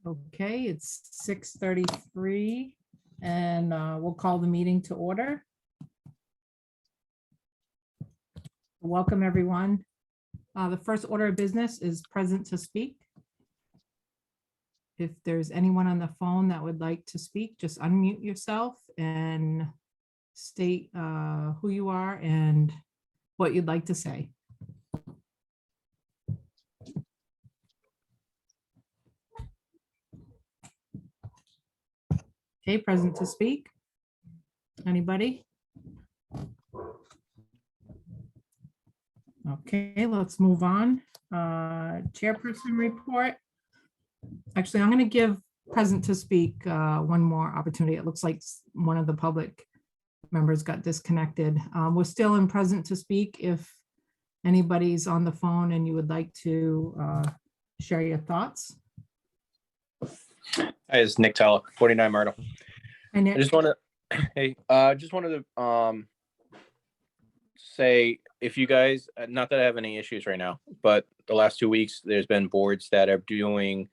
Okay, it's 6:33 and we'll call the meeting to order. Welcome, everyone. The first order of business is present to speak. If there's anyone on the phone that would like to speak, just unmute yourself and state who you are and what you'd like to say. Okay, present to speak. Anybody? Okay, let's move on. Chairperson report. Actually, I'm going to give present to speak one more opportunity. It looks like one of the public members got disconnected. We're still in present to speak. If anybody's on the phone and you would like to share your thoughts. Hi, it's Nick Teller, 49 Myrtle. Hi, Nick. I just wanted to say, if you guys, not that I have any issues right now, but the last 2 weeks, there's been boards that are doing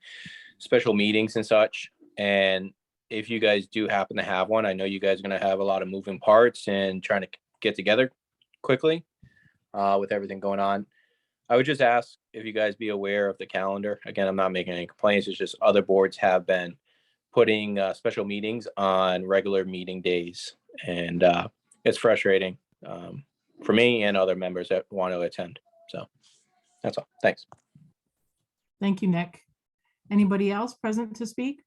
special meetings and such. And if you guys do happen to have one, I know you guys are going to have a lot of moving parts and trying to get together quickly with everything going on. I would just ask if you guys be aware of the calendar. Again, I'm not making any complaints. It's just other boards have been putting special meetings on regular meeting days. And it's frustrating for me and other members that want to attend. So that's all. Thanks. Thank you, Nick. Anybody else present to speak?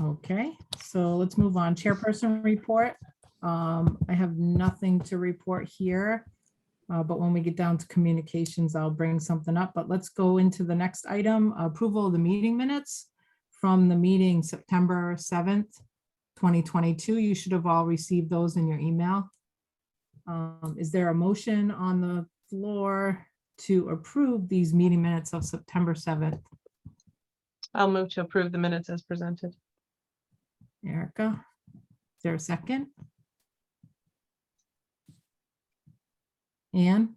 Okay, so let's move on. Chairperson report. I have nothing to report here, but when we get down to communications, I'll bring something up. But let's go into the next item, approval of the meeting minutes from the meeting September 7th, 2022. You should have all received those in your email. Is there a motion on the floor to approve these meeting minutes of September 7th? I'll move to approve the minutes as presented. Erica, is there a second? Anne?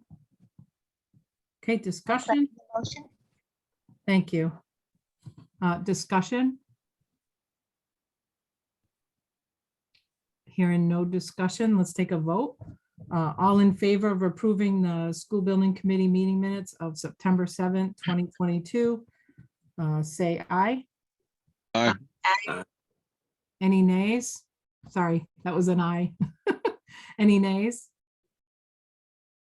Okay, discussion. Thank you. Discussion. Hearing no discussion, let's take a vote. All in favor of approving the school building committee meeting minutes of September 7th, 2022, say aye. Aye. Any nays? Sorry, that was an aye. Any nays?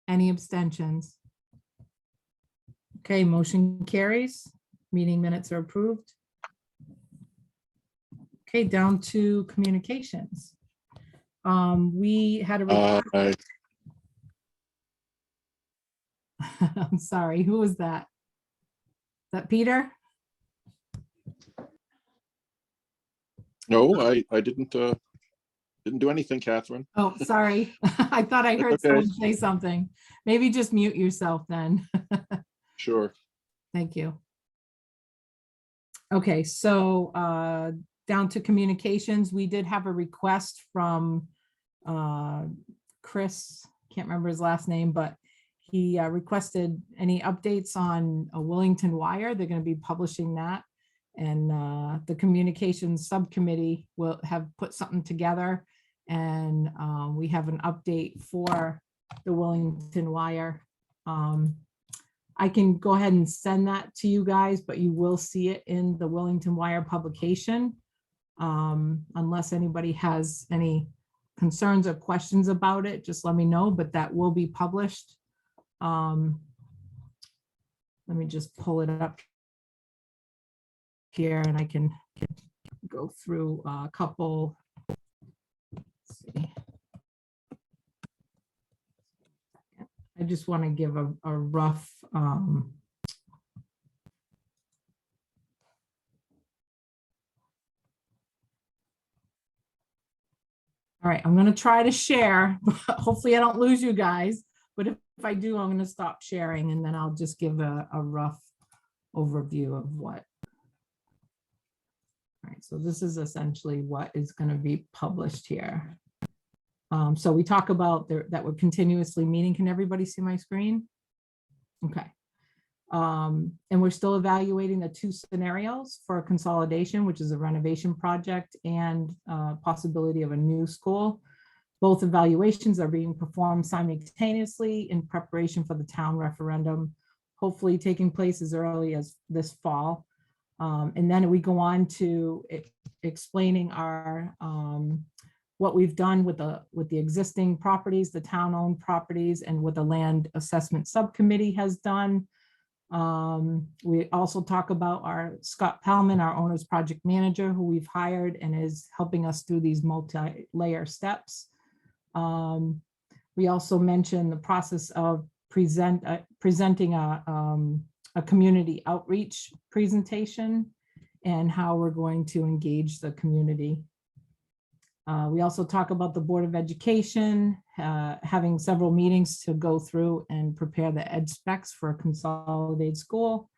Any abstentions? Okay, motion carries. Meeting minutes are approved. Okay, down to communications. We had a I'm sorry, who was that? Is that Peter? No, I didn't do anything, Catherine. Oh, sorry. I thought I heard Okay. someone say something. Maybe just mute yourself then. Sure. Thank you. Okay, so down to communications, we did have a request from Chris, can't remember his last name, but he requested any updates on a Willington wire. They're going to be publishing that. And the communications subcommittee will have put something together, and we have an update for the Willington wire. I can go ahead and send that to you guys, but you will see it in the Willington wire publication, unless anybody has any concerns or questions about it. Just let me know, but that will be published. Let me just pull it up here and I can go through a couple. Let's see. I just want to give a rough all right, I'm going to try to share. Hopefully I don't lose you guys, but if I do, I'm going to stop sharing and then I'll just give a rough overview of what. All right, so this is essentially what is going to be published here. So we talk about that we're continuously meeting. Can everybody see my screen? Okay. And we're still evaluating the two scenarios for consolidation, which is a renovation project and possibility of a new school. Both evaluations are being performed simultaneously in preparation for the town referendum, hopefully taking place as early as this fall. And then we go on to explaining our what we've done with the existing properties, the town-owned properties, and what the land assessment subcommittee has done. We also talk about our Scott Pellman, our owner's project manager, who we've hired and is helping us through these multi-layer steps. We also mentioned the process of presenting a community outreach presentation and how we're going to engage the community. We also talk about the Board of Education, having several meetings to go through and prepare the ed specs for a consolidated school.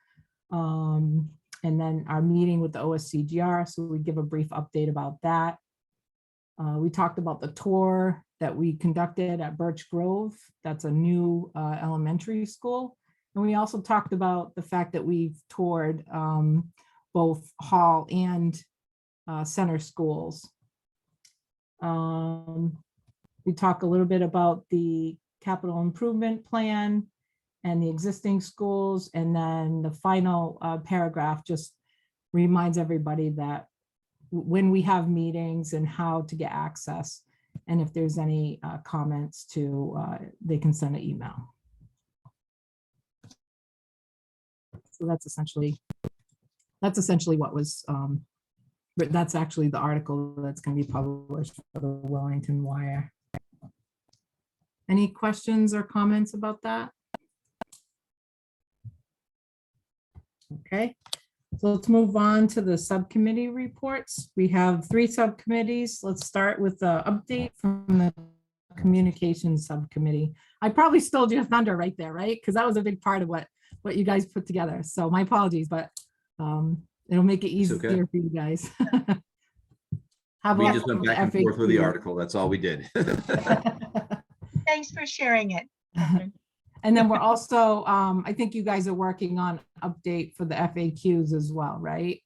And then our meeting with the OSCGR, so we give a brief update about that. We talked about the tour that we conducted at Birch Grove. That's a new elementary school. And we also talked about the fact that we've toured both Hall and Center schools. We talk a little bit about the capital improvement plan and the existing schools. And then the final paragraph just reminds everybody that when we have meetings and how to get access, and if there's any comments they can send an email. So that's essentially what was but that's actually the article that's going to be published for the Willington Wire. Any questions or comments about that? Okay, so let's move on to the subcommittee reports. We have 3 subcommittees. Let's start with the update from the communications subcommittee. I probably stole your thunder right there, right? Because that was a big part of what you guys put together. So my apologies, but it'll make it easier okay. for you guys. We just went back and forth with the article. That's all we did. Thanks for sharing it, Catherine. And then we're also, I think you guys are working on update for the FAQs as well, right?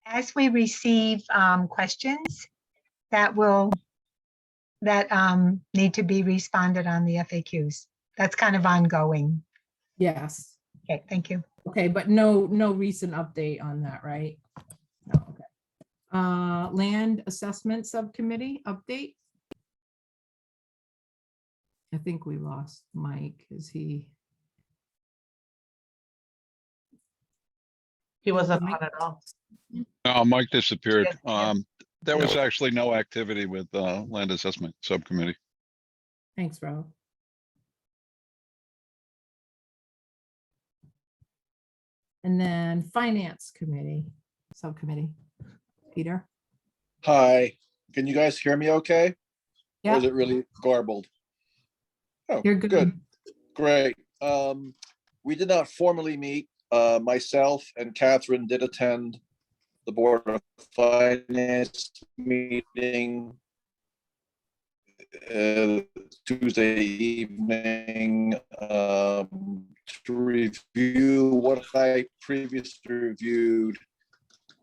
As we receive questions that need to be responded on the FAQs, that's kind of ongoing. Yes. Okay, thank you. Okay, but no recent update on that, right? No, okay. Land assessment subcommittee update. I think we lost Mike. Is he? He wasn't on at all. No, Mike disappeared. Yes, There was actually no activity with land assessment subcommittee. Thanks, Rob. And then finance committee, subcommittee. Peter? Hi, can you guys hear me okay? Or Yeah, is it really garbled? Oh, you're good. Great. We did not formally meet. Myself and Catherine did attend the Board of Finance meeting Tuesday evening to review what I previously reviewed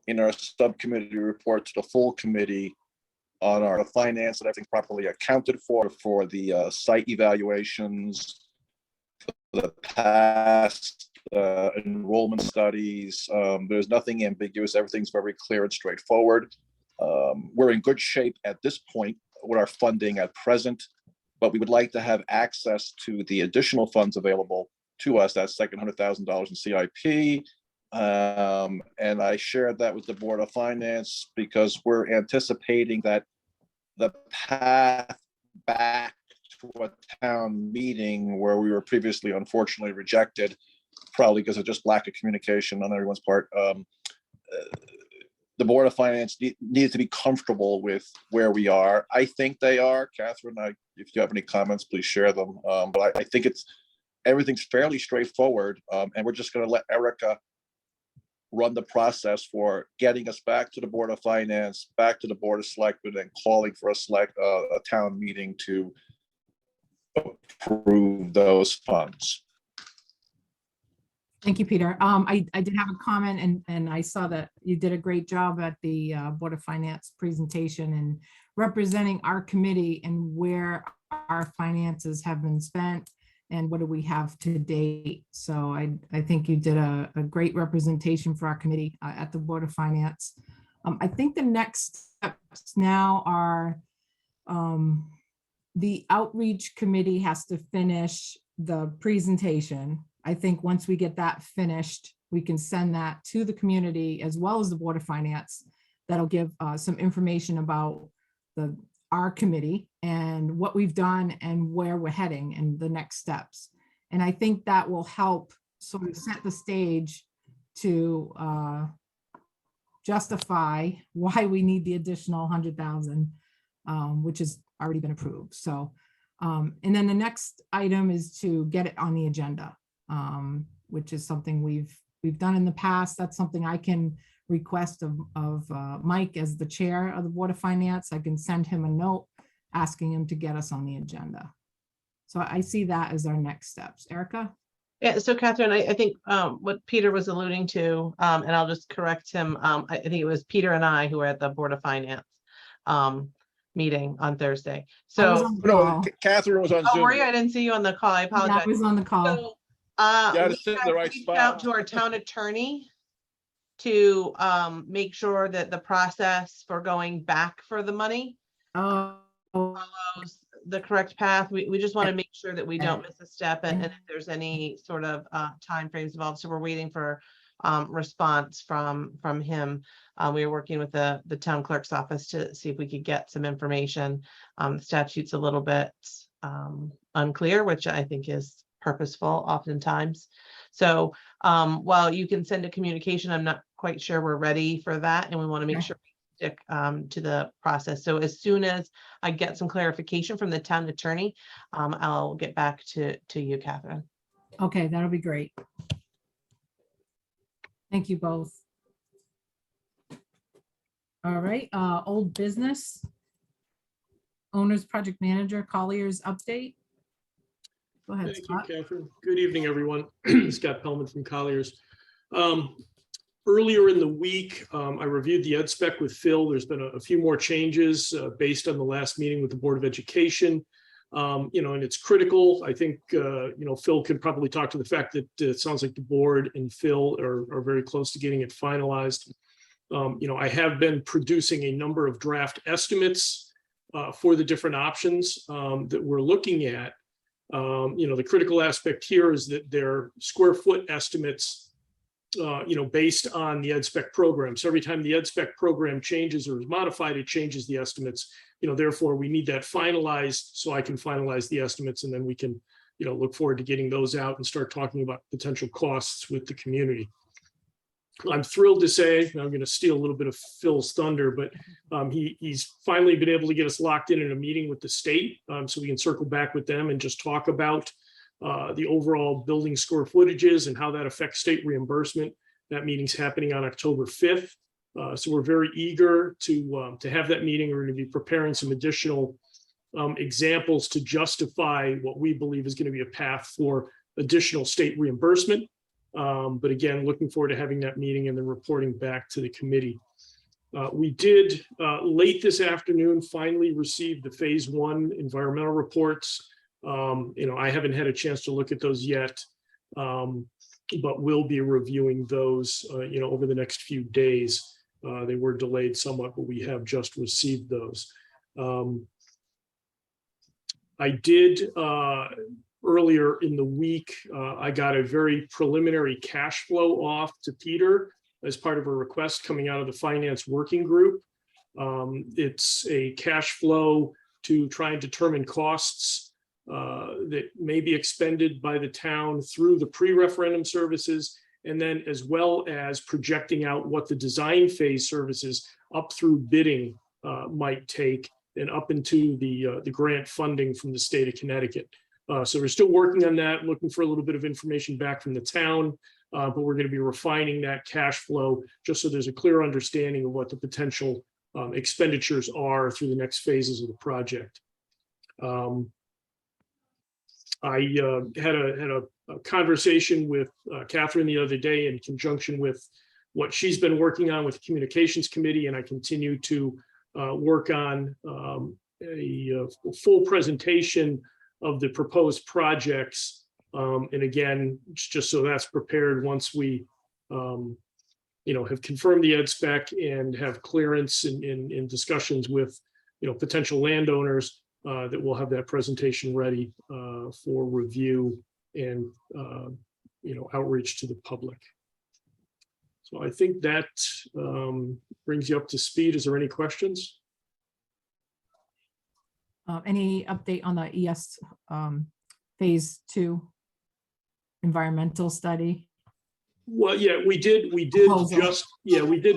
in our subcommittee report to the full committee on our finance and everything properly accounted for the site evaluations, the past enrollment studies. There's nothing ambiguous. Everything's very clear and straightforward. We're in good shape at this point with our funding at present, but we would like to have access to the additional funds available to us, that second $100,000 in CIP. And I shared that with the Board of Finance because we're anticipating that the path back to a town meeting where we were previously unfortunately rejected, probably because of just lack of communication on everyone's part. The Board of Finance needs to be comfortable with where we are. I think they are. Catherine, if you have any comments, please share them. But I think everything's fairly straightforward, and we're just going to let Erica run the process for getting us back to the Board of Finance, back to the Board of Selectmen, and calling for a town meeting to approve those funds. Thank you, Peter. I did have a comment, and I saw that you did a great job at the Board of Finance presentation and representing our committee and where our finances have been spent and what do we have to date. So I think you did a great representation for our committee at the Board of Finance. I think the next steps now are the outreach committee has to finish the presentation. I think once we get that finished, we can send that to the community as well as the Board of Finance. That'll give some information about our committee and what we've done and where we're heading and the next steps. And I think that will help sort of set the stage to justify why we need the additional 100,000, which has already been approved. So, and then the next item is to get it on the agenda. Which is something we've done in the past. That's something I can request of Mike as the chair of the Board of Finance. I can send him a note asking him to get us on the agenda. So I see that as our next steps. Erica? Yeah, so Catherine, I think what Peter was alluding to, and I'll just correct him. I think it was Peter and I who were at the Board of Finance meeting on Thursday. I was So, on the No, call. Catherine was on oh, Zoom. were you? I didn't see you on the call. I Yeah, apologize. I was on the call. So, gotta we sit in have the right reached spot. out to our town attorney to make sure that the process for going back for the money Oh, follows the correct path. We just want to make sure that we don't miss a step and if there's any sort of timeframes involved. So we're waiting for response from him. We were working with the town clerk's office to see if we could get some information. The statute's a little bit unclear, which I think is purposeful oftentimes. So while you can send a communication, I'm not quite sure we're ready for that. And we want to make Okay. sure we stick to the process. So as soon as I get some clarification from the town attorney, I'll get back to you, Catherine. okay, that'll be great. Thank you both. All right, old business. Owner's project manager, Collier's update. Go ahead, Thank you, Scott. Catherine. Good evening, everyone. Scott Pellman from Colliers. Earlier in the week, I reviewed the ed spec with Phil. There's been a few more changes based on the last meeting with the Board of Education. And it's critical. I think, Phil could probably talk to the fact that it sounds like the board and Phil are very close to getting it finalized. I have been producing a number of draft estimates for the different options that we're looking at. The critical aspect here is that they're square foot estimates, based on the ed spec program. So every time the ed spec program changes or is modified, it changes the estimates. Therefore we need that finalized so I can finalize the estimates and then we can, look forward to getting those out and start talking about potential costs with the community. I'm thrilled to say, I'm going to steal a little bit of Phil's thunder, but he's finally been able to get us locked in a meeting with the state so we can circle back with them and just talk about the overall building square footages and how that affects state reimbursement. That meeting's happening on October 5th. So we're very eager to have that meeting. We're going to be preparing some additional examples to justify what we believe is going to be a path for additional state reimbursement. But again, looking forward to having that meeting and then reporting back to the committee. We did late this afternoon finally receive the phase 1 environmental reports. I haven't had a chance to look at those yet, but we'll be reviewing those, over the next few days. They were delayed somewhat, but we have just received those. I did earlier in the week, I got a very preliminary cash flow off to Peter as part of a request coming out of the finance working group. It's a cash flow to try and determine costs that may be expended by the town through the pre-referendum services, and then as well as projecting out what the design phase services up through bidding might take and up into the grant funding from the state of Connecticut. So we're still working on that, looking for a little bit of information back from the town. But we're going to be refining that cash flow just so there's a clear understanding of what the potential expenditures are through the next phases of the project. I had a conversation with Catherine the other day in conjunction with what she's been working on with the Communications Committee, and I continue to work on a full presentation of the proposed projects. And again, just so that's prepared once we have confirmed the ed spec and have clearance in discussions with potential landowners, that we'll have that presentation ready for review and outreach to the public. So I think that brings you up to speed. Is there any questions? Any update on the ES phase 2 environmental study? Well, yeah, we did Proposals.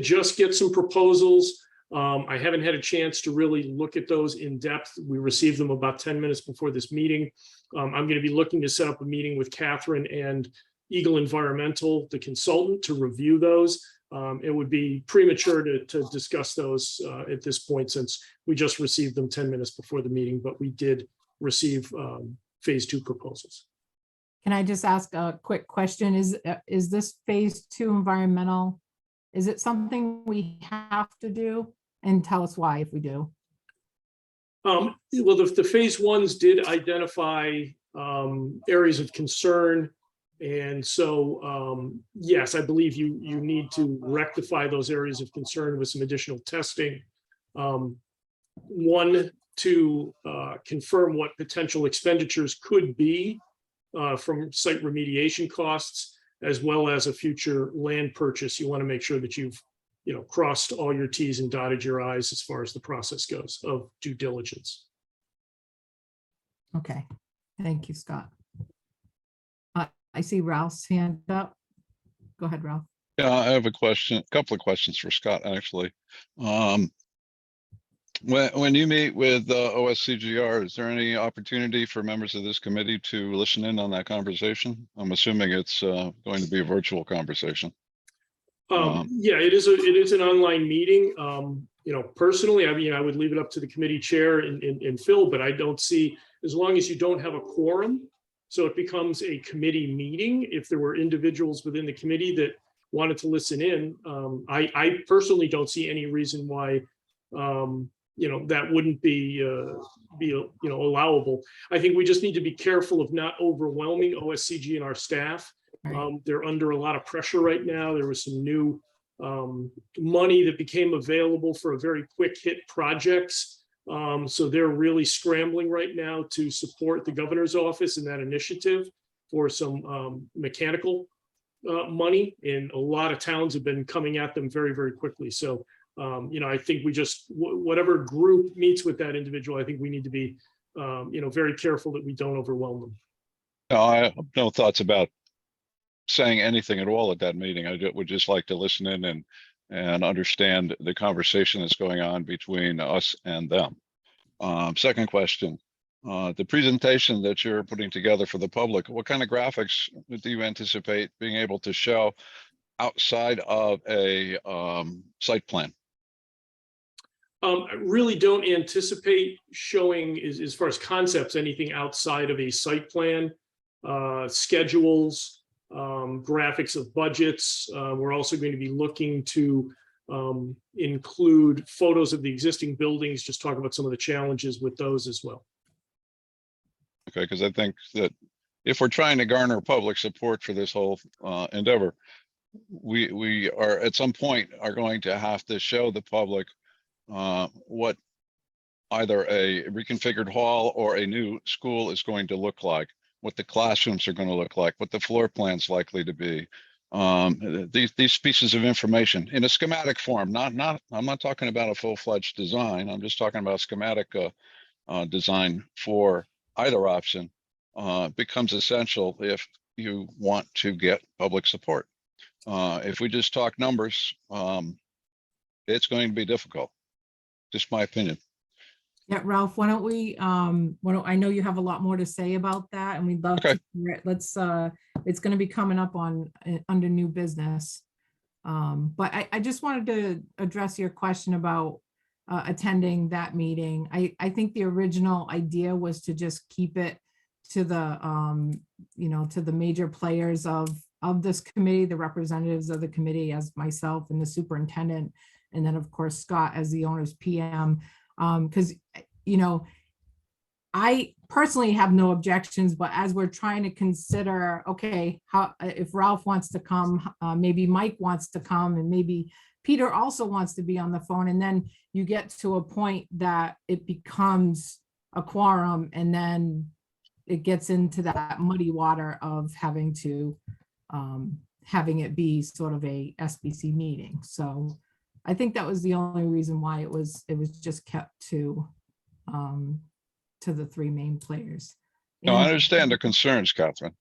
just get some proposals. I haven't had a chance to really look at those in depth. We received them about 10 minutes before this meeting. I'm going to be looking to set up a meeting with Catherine and Eagle Environmental, the consultant, to review those. It would be premature to discuss those at this point, since we just received them 10 minutes before the meeting, but we did receive phase 2 proposals. Can I just ask a quick question? Is this phase 2 environmental, is it something we have to do? And tell us why if we do. Well, the phase 1s did identify areas of concern. And so, yes, I believe you need to rectify those areas of concern with some additional testing. One, to confirm what potential expenditures could be from site remediation costs, as well as a future land purchase. You want to make sure that you've crossed all your T's and dotted your I's as far as the process goes of due diligence. Okay, thank you, Scott. I see Ralph's hand up. Go ahead, Ralph. Yeah, I have a couple of questions for Scott, actually. When you meet with OSCGR, is there any opportunity for members of this committee to listen in on that conversation? I'm assuming it's going to be a virtual conversation. Yeah, it is an online meeting. Personally, I would leave it up to the committee chair and Phil, but I don't see, as long as you don't have a quorum, so it becomes a committee meeting. If there were individuals within the committee that wanted to listen in, I personally don't see any reason why that wouldn't be allowable. I think we just need to be careful of not overwhelming OSCG and our staff. They're under a lot of pressure right now. There was some new money that became available for a very quick hit projects. So they're really scrambling right now to support the governor's office in that initiative for some mechanical money. And a lot of towns have been coming at them very, very quickly. So, I think we just, whatever group meets with that individual, I think we need to be, very careful that we don't overwhelm them. No, I have no thoughts about saying anything at all at that meeting. I would just like to listen in and understand the conversation that's going on between us and them. Second question, the presentation that you're putting together for the public, what kind of graphics do you anticipate being able to show outside of a site plan? I really don't anticipate showing, as far as concepts, anything outside of a site plan, schedules, graphics of budgets. We're also going to be looking to include photos of the existing buildings, just talk about some of the challenges with those as well. Okay, because I think that if we're trying to garner public support for this whole endeavor, we are at some point are going to have to show the public what either a reconfigured hall or a new school is going to look like, what the classrooms are going to look like, what the floor plan's likely to be. These pieces of information in a schematic form, I'm not talking about a full-fledged design. I'm just talking about schematic design for either option becomes essential if you want to get public support. If we just talk numbers, it's going to be difficult. Just my opinion. Yeah, Ralph, why don't we, I know you have a lot more to say about that and we'd love Okay. to hear it. Let's, it's gonna be coming up on, under new business. But I just wanted to address your question about attending that meeting. I think the original idea was to just keep it to the, to the major players of this committee, the representatives of the committee as myself and the superintendent, and then of course Scott as the owner's PM. Because, I personally have no objections, but as we're trying to consider, okay, how, if Ralph wants to come, maybe Mike wants to come, and maybe Peter also wants to be on the phone, and then you get to a point that it becomes a quorum, and then it gets into that muddy water of having to, having it be sort of a SBC meeting. So I think that was the only reason why it was just kept to the three main players. No, I And understand the concerns, Catherine.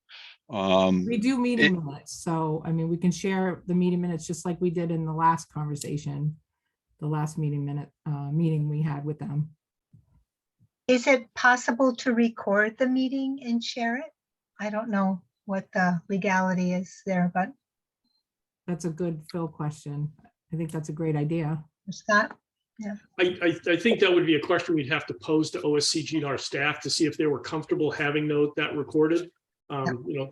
we do meeting it- minutes, so I mean, we can share the meeting minutes just like we did in the last conversation, the last meeting we had with them. Is it possible to record the meeting and share it? I don't know what the legality is there, but That's a good Phil question. I think that's a great idea. Scott, I think that would be a question we'd have to pose to OSCG and our staff to see if they were comfortable having that recorded.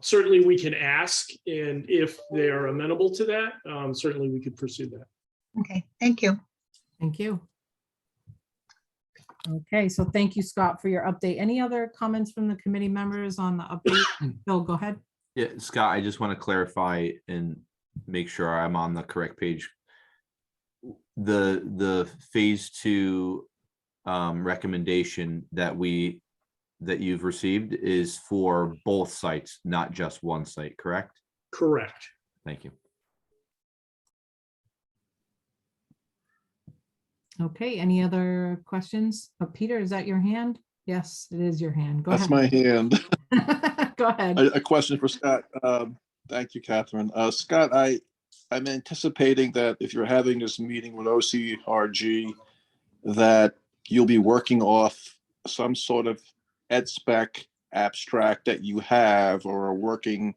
Certainly we can ask, and if they are amenable to that, certainly we could pursue that. okay, thank you. Thank you. Okay, so thank you, Scott, for your update. Any other comments from the committee members on the update? Phil, go ahead. Yeah, Scott, I just want to clarify and make sure I'm on the correct page. The phase 2 recommendation that you've received is for both sites, not just one site, correct? Correct. Thank you. Okay, any other questions? Peter, is that your hand? Yes, it is your hand. Go That's ahead. my hand. Go ahead. A question for Scott. Thank you, Catherine. Scott, I'm anticipating that if you're having this meeting with OCRG, that you'll be working off some sort of ed spec abstract that you have, or a working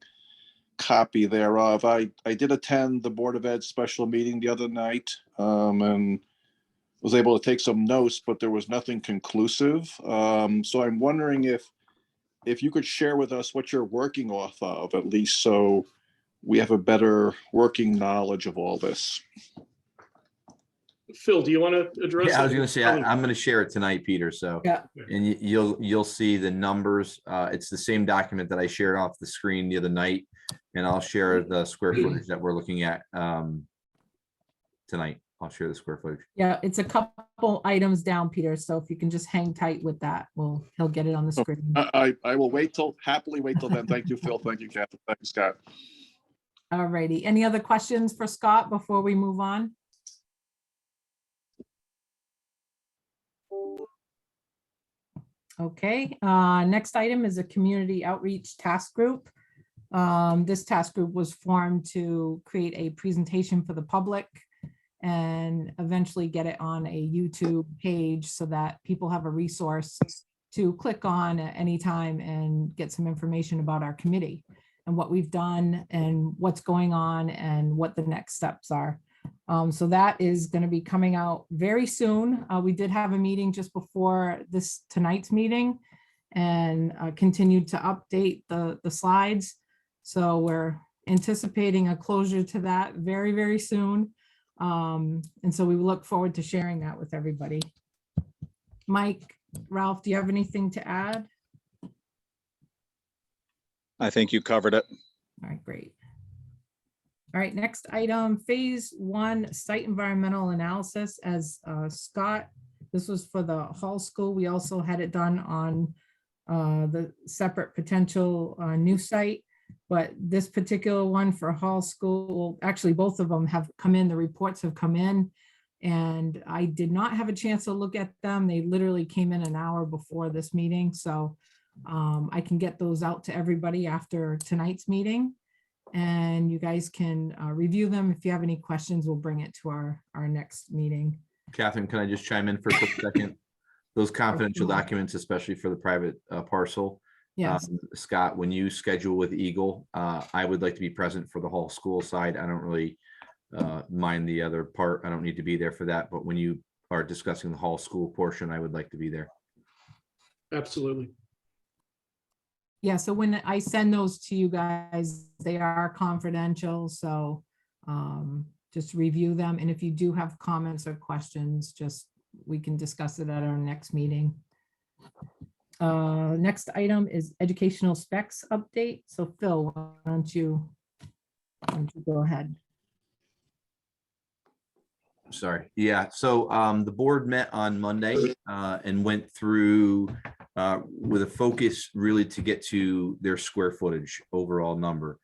copy thereof. I did attend the Board of Ed special meeting the other night, and was able to take some notes, but there was nothing conclusive. So I'm wondering if you could share with us what you're working off of, at least so we have a better working knowledge of all this. Phil, do you want to address? Yeah, I was it? going to say, I'm going to share it tonight, Peter. So, Yeah. and you'll see the numbers. It's the same document that I shared off the screen the other night, and I'll share the square footage that we're looking at tonight. I'll share the square footage. Yeah, it's a couple items down, Peter. So if you can just hang tight with that, he'll get it on the screen. I will happily wait till then. Thank you, Phil. Thank you, Catherine. Thank you, Scott. All righty. Any other questions for Scott before we move on? Okay, next item is a community outreach task group. This task group was formed to create a presentation for the public and eventually get it on a YouTube page so that people have a resource to click on at any time and get some information about our committee and what we've done and what's going on and what the next steps are. So that is going to be coming out very soon. We did have a meeting just before tonight's meeting and continued to update the slides. So we're anticipating a closure to that very, very soon. And so we look forward to sharing that with everybody. Mike, Ralph, do you have anything to add? I think you covered it. All right, great. All right, next item, phase 1 site environmental analysis. As Scott, this was for the Hall School. We also had it done on the separate potential new site, but this particular one for Hall School, actually both of them have come in, the reports have come in, and I did not have a chance to look at them. They literally came in an hour before this meeting, so I can get those out to everybody after tonight's meeting. And you guys can review them. If you have any questions, we'll bring it to our next meeting. Catherine, can I just chime in for a quick second? those confidential sure. documents, especially for the private parcel. Yes, Scott, when you schedule with Eagle, I would like to be present for the whole school side. I don't really mind the other part. I don't need to be there for that, but when you are discussing the whole school portion, I would like to be there. Absolutely. yeah, so when I send those to you guys, they are confidential, so just review them, and if you do have comments or questions, we can discuss it at our next meeting. Next item is educational specs update. So Phil, why don't you go ahead? Sorry. Yeah. So the board met on Monday and went through with a focus really to get to their square footage overall number.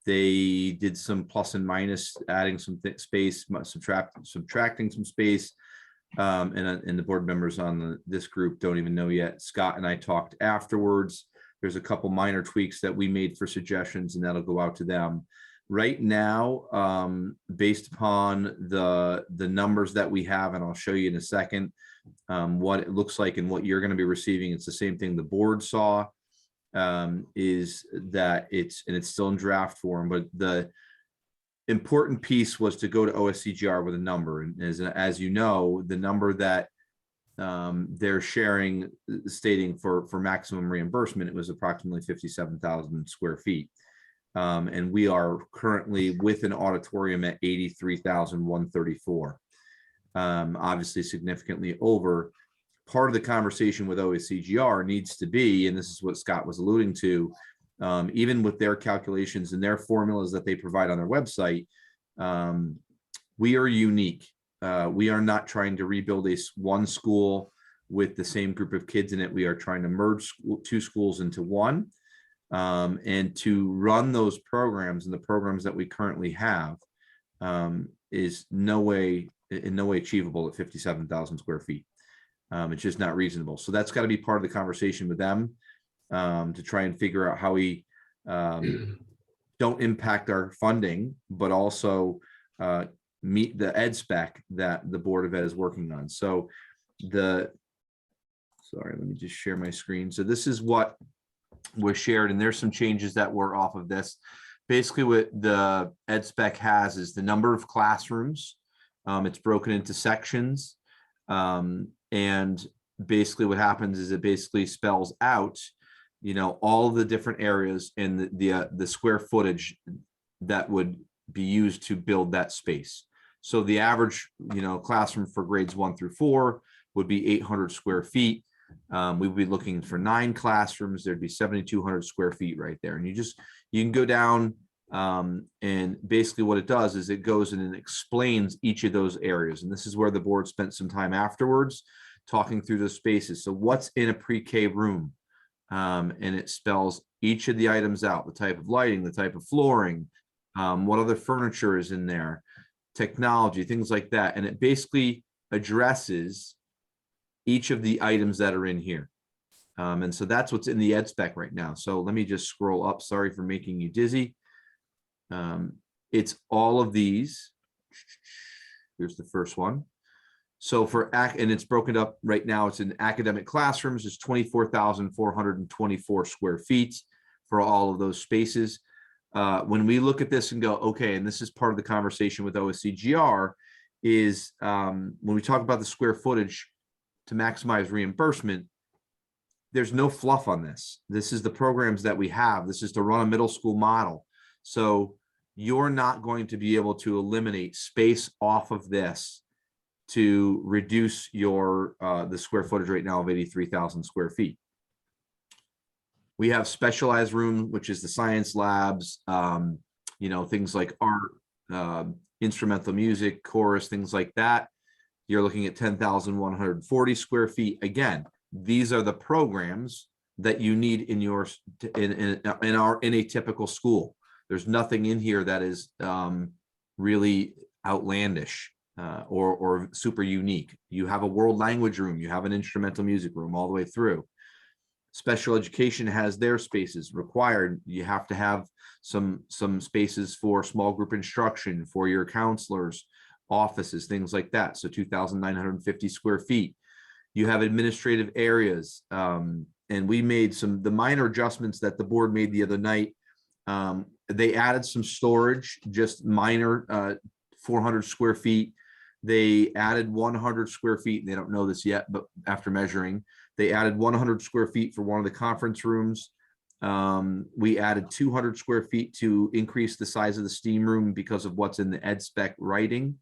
They did some plus and minus, adding some space, subtracting some space. And the board members on this group don't even know yet. Scott and I talked afterwards. There's a couple minor tweaks that we made for suggestions, and that'll go out to them. Right now, based upon the numbers that we have, and I'll show you in a second what it looks like and what you're going to be receiving. It's the same thing the board saw, is that it's still in draft form, but the important piece was to go to OSCGR with a number. And as you know, the number that they're sharing, stating for maximum reimbursement, it was approximately 57,000 square feet. And we are currently with an auditorium at 83,134. Obviously significantly over. Part of the conversation with OSCGR needs to be, and this is what Scott was alluding to, even with their calculations and their formulas that they provide on their website, we are unique. We are not trying to rebuild one school with the same group of kids in it. We are trying to merge two schools into one. And to run those programs and the programs that we currently have is in no way achievable at 57,000 square feet. It's just not reasonable. So that's got to be part of the conversation with them, to try and figure out how we don't impact our funding, but also meet the ed spec that the Board of Ed is working on. So sorry, let me just share my screen. So this is what was shared, and there's some changes that were off of this. Basically what the ed spec has is the number of classrooms. It's broken into sections. And basically what happens is it basically spells out, all the different areas and the square footage that would be used to build that space. So the average, classroom for grades 1 through 4 would be 800 square feet. We would be looking for 9 classrooms. There'd be 7,200 square feet right there. And you can go down, and basically what it does is it goes in and explains each of those areas. And this is where the board spent some time afterwards talking through those spaces. So what's in a pre-K room? And it spells each of the items out, the type of lighting, the type of flooring, what other furniture is in there, technology, things like that. And it basically addresses each of the items that are in here. And so that's what's in the ed spec right now. So let me just scroll up. Sorry for making you dizzy. It's all of these. Here's the first one. So and it's broken up right now. It's in academic classrooms. It's 24,424 square feet for all of those spaces. When we look at this and go, okay, and this is part of the conversation with OSCGR, is when we talk about the square footage to maximize reimbursement, there's no fluff on this. This is the programs that we have. This is to run a middle school model. So you're not going to be able to eliminate space off of this to reduce your the square footage right now of 83,000 square feet. We have specialized room, which is the science labs, things like art, instrumental music, chorus, things like that. You're looking at 10,140 square feet. Again, these are the programs that you need in a typical school. There's nothing in here that is really outlandish or super unique. You have a world language room, you have an instrumental music room all the way through. Special education has their spaces required. You have to have some spaces for small group instruction, for your counselors, offices, things like that. So 2,950 square feet. You have administrative areas. And we made the minor adjustments that the board made the other night. They added some storage, just minor, 400 square feet. They added 100 square feet. They don't know this yet, but after measuring, they added 100 square feet for one of the conference rooms. We added 200 square feet to increase the size of the steam room because of what's in the ed spec writing.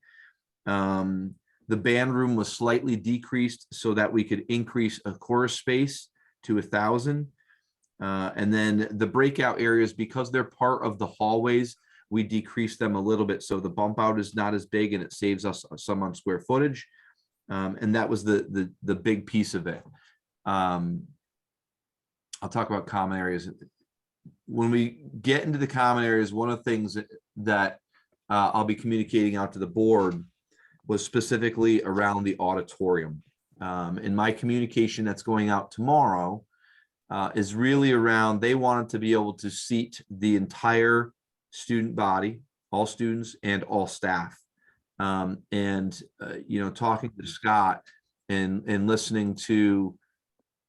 The band room was slightly decreased so that we could increase a chorus space to 1,000. And then the breakout areas, because they're part of the hallways, we decrease them a little bit. So the bump out is not as big and it saves us some on square footage. And that was the big piece of it. I'll talk about common areas. When we get into the common areas, one of the things that I'll be communicating out to the board was specifically around the auditorium. In my communication that's going out tomorrow is really around, they wanted to be able to seat the entire student body, all students and all staff. Talking to Scott and listening to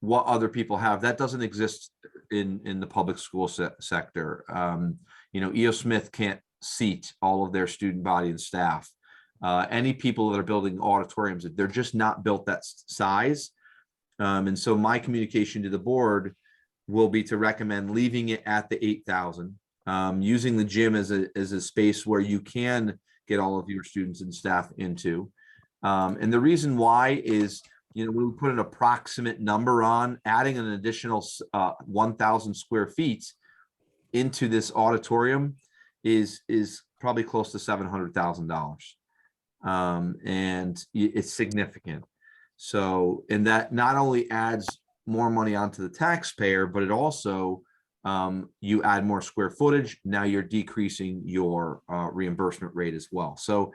what other people have, that doesn't exist in the public school sector. E.O. Smith can't seat all of their student body and staff. Any people that are building auditoriums, they're just not built that size. And so my communication to the board will be to recommend leaving it at the 8,000, using the gym as a space where you can get all of your students and staff into. And the reason why is, we put an approximate number on adding an additional 1,000 square feet into this auditorium is probably close to $700,000. And it's significant. So, and that not only adds more money onto the taxpayer, but it also, you add more square footage. Now you're decreasing your reimbursement rate as well. So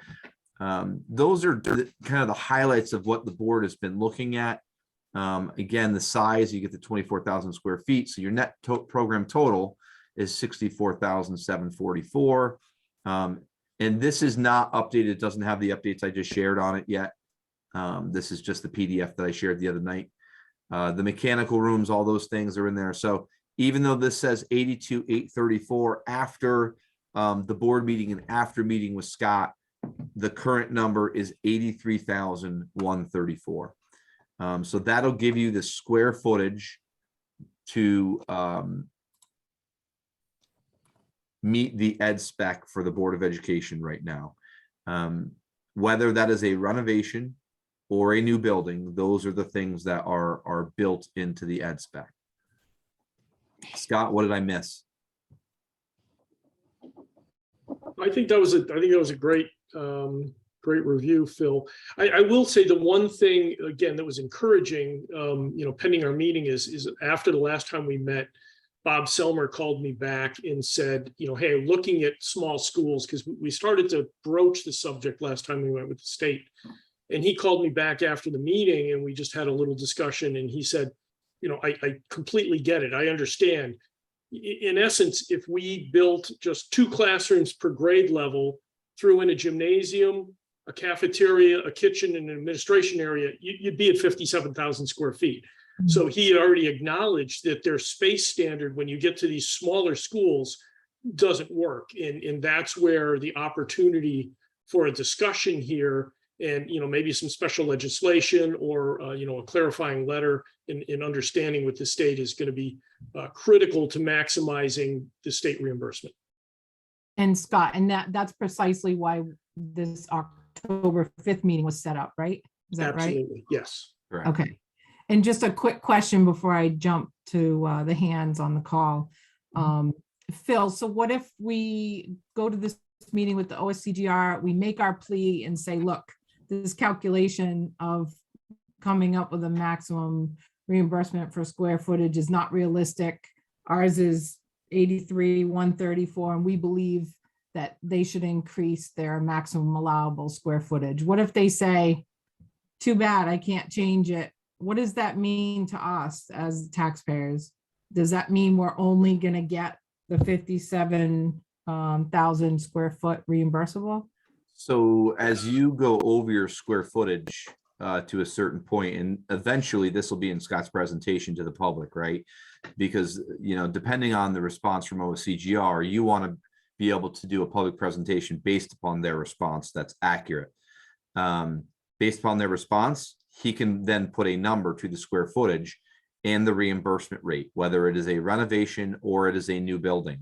those are kind of the highlights of what the board has been looking at. Again, the size, you get the 24,000 square feet. So your net program total is 64,744. And this is not updated. It doesn't have the updates I just shared on it yet. This is just the PDF that I shared the other night. The mechanical rooms, all those things are in there. So even though this says 82,834 after the board meeting and after meeting with Scott, the current number is 83,134. So that'll give you the square footage to meet the ed spec for the Board of Education right now. Whether that is a renovation or a new building, those are the things that are built into the ed spec. Scott, what did I miss? I think that was a great great review, Phil. I will say the one thing again that was encouraging, pending our meeting is after the last time we met, Bob Selmer called me back and said, hey, looking at small schools, because we started to broach the subject last time we went with the state. And he called me back after the meeting and we just had a little discussion. And he said, I completely get it. I understand. In essence, if we built just 2 classrooms per grade level, threw in a gymnasium, a cafeteria, a kitchen, and an administration area, you'd be at 57,000 square feet. So he had already acknowledged that their space standard, when you get to these smaller schools, doesn't work. And that's where the opportunity for a discussion here and, maybe some special legislation or, a clarifying letter in understanding with the state is going to be critical to maximizing the state reimbursement. And Scott, and that's precisely why this October 5th meeting was set up, right? Is that Absolutely. right? Yes. Correct. Okay. And just a quick question before I jump to the hands on the call. Phil, so what if we go to this meeting with the OSCGR, we make our plea and say, look, this calculation of coming up with a maximum reimbursement for square footage is not realistic. Ours is 83,134, and we believe that they should increase their maximum allowable square footage. What if they say, too bad, I can't change it? What does that mean to us as taxpayers? Does that mean we're only going to get the 57,000 square foot reimbursable? So as you go over your square footage, to a certain point, and eventually this will be in Scott's presentation to the public, right? Because, you know, depending on the response from OSCGR, you want to be able to do a public presentation based upon their response that's accurate. Based upon their response, he can then put a number to the square footage and the reimbursement rate, whether it is a renovation or it is a new building.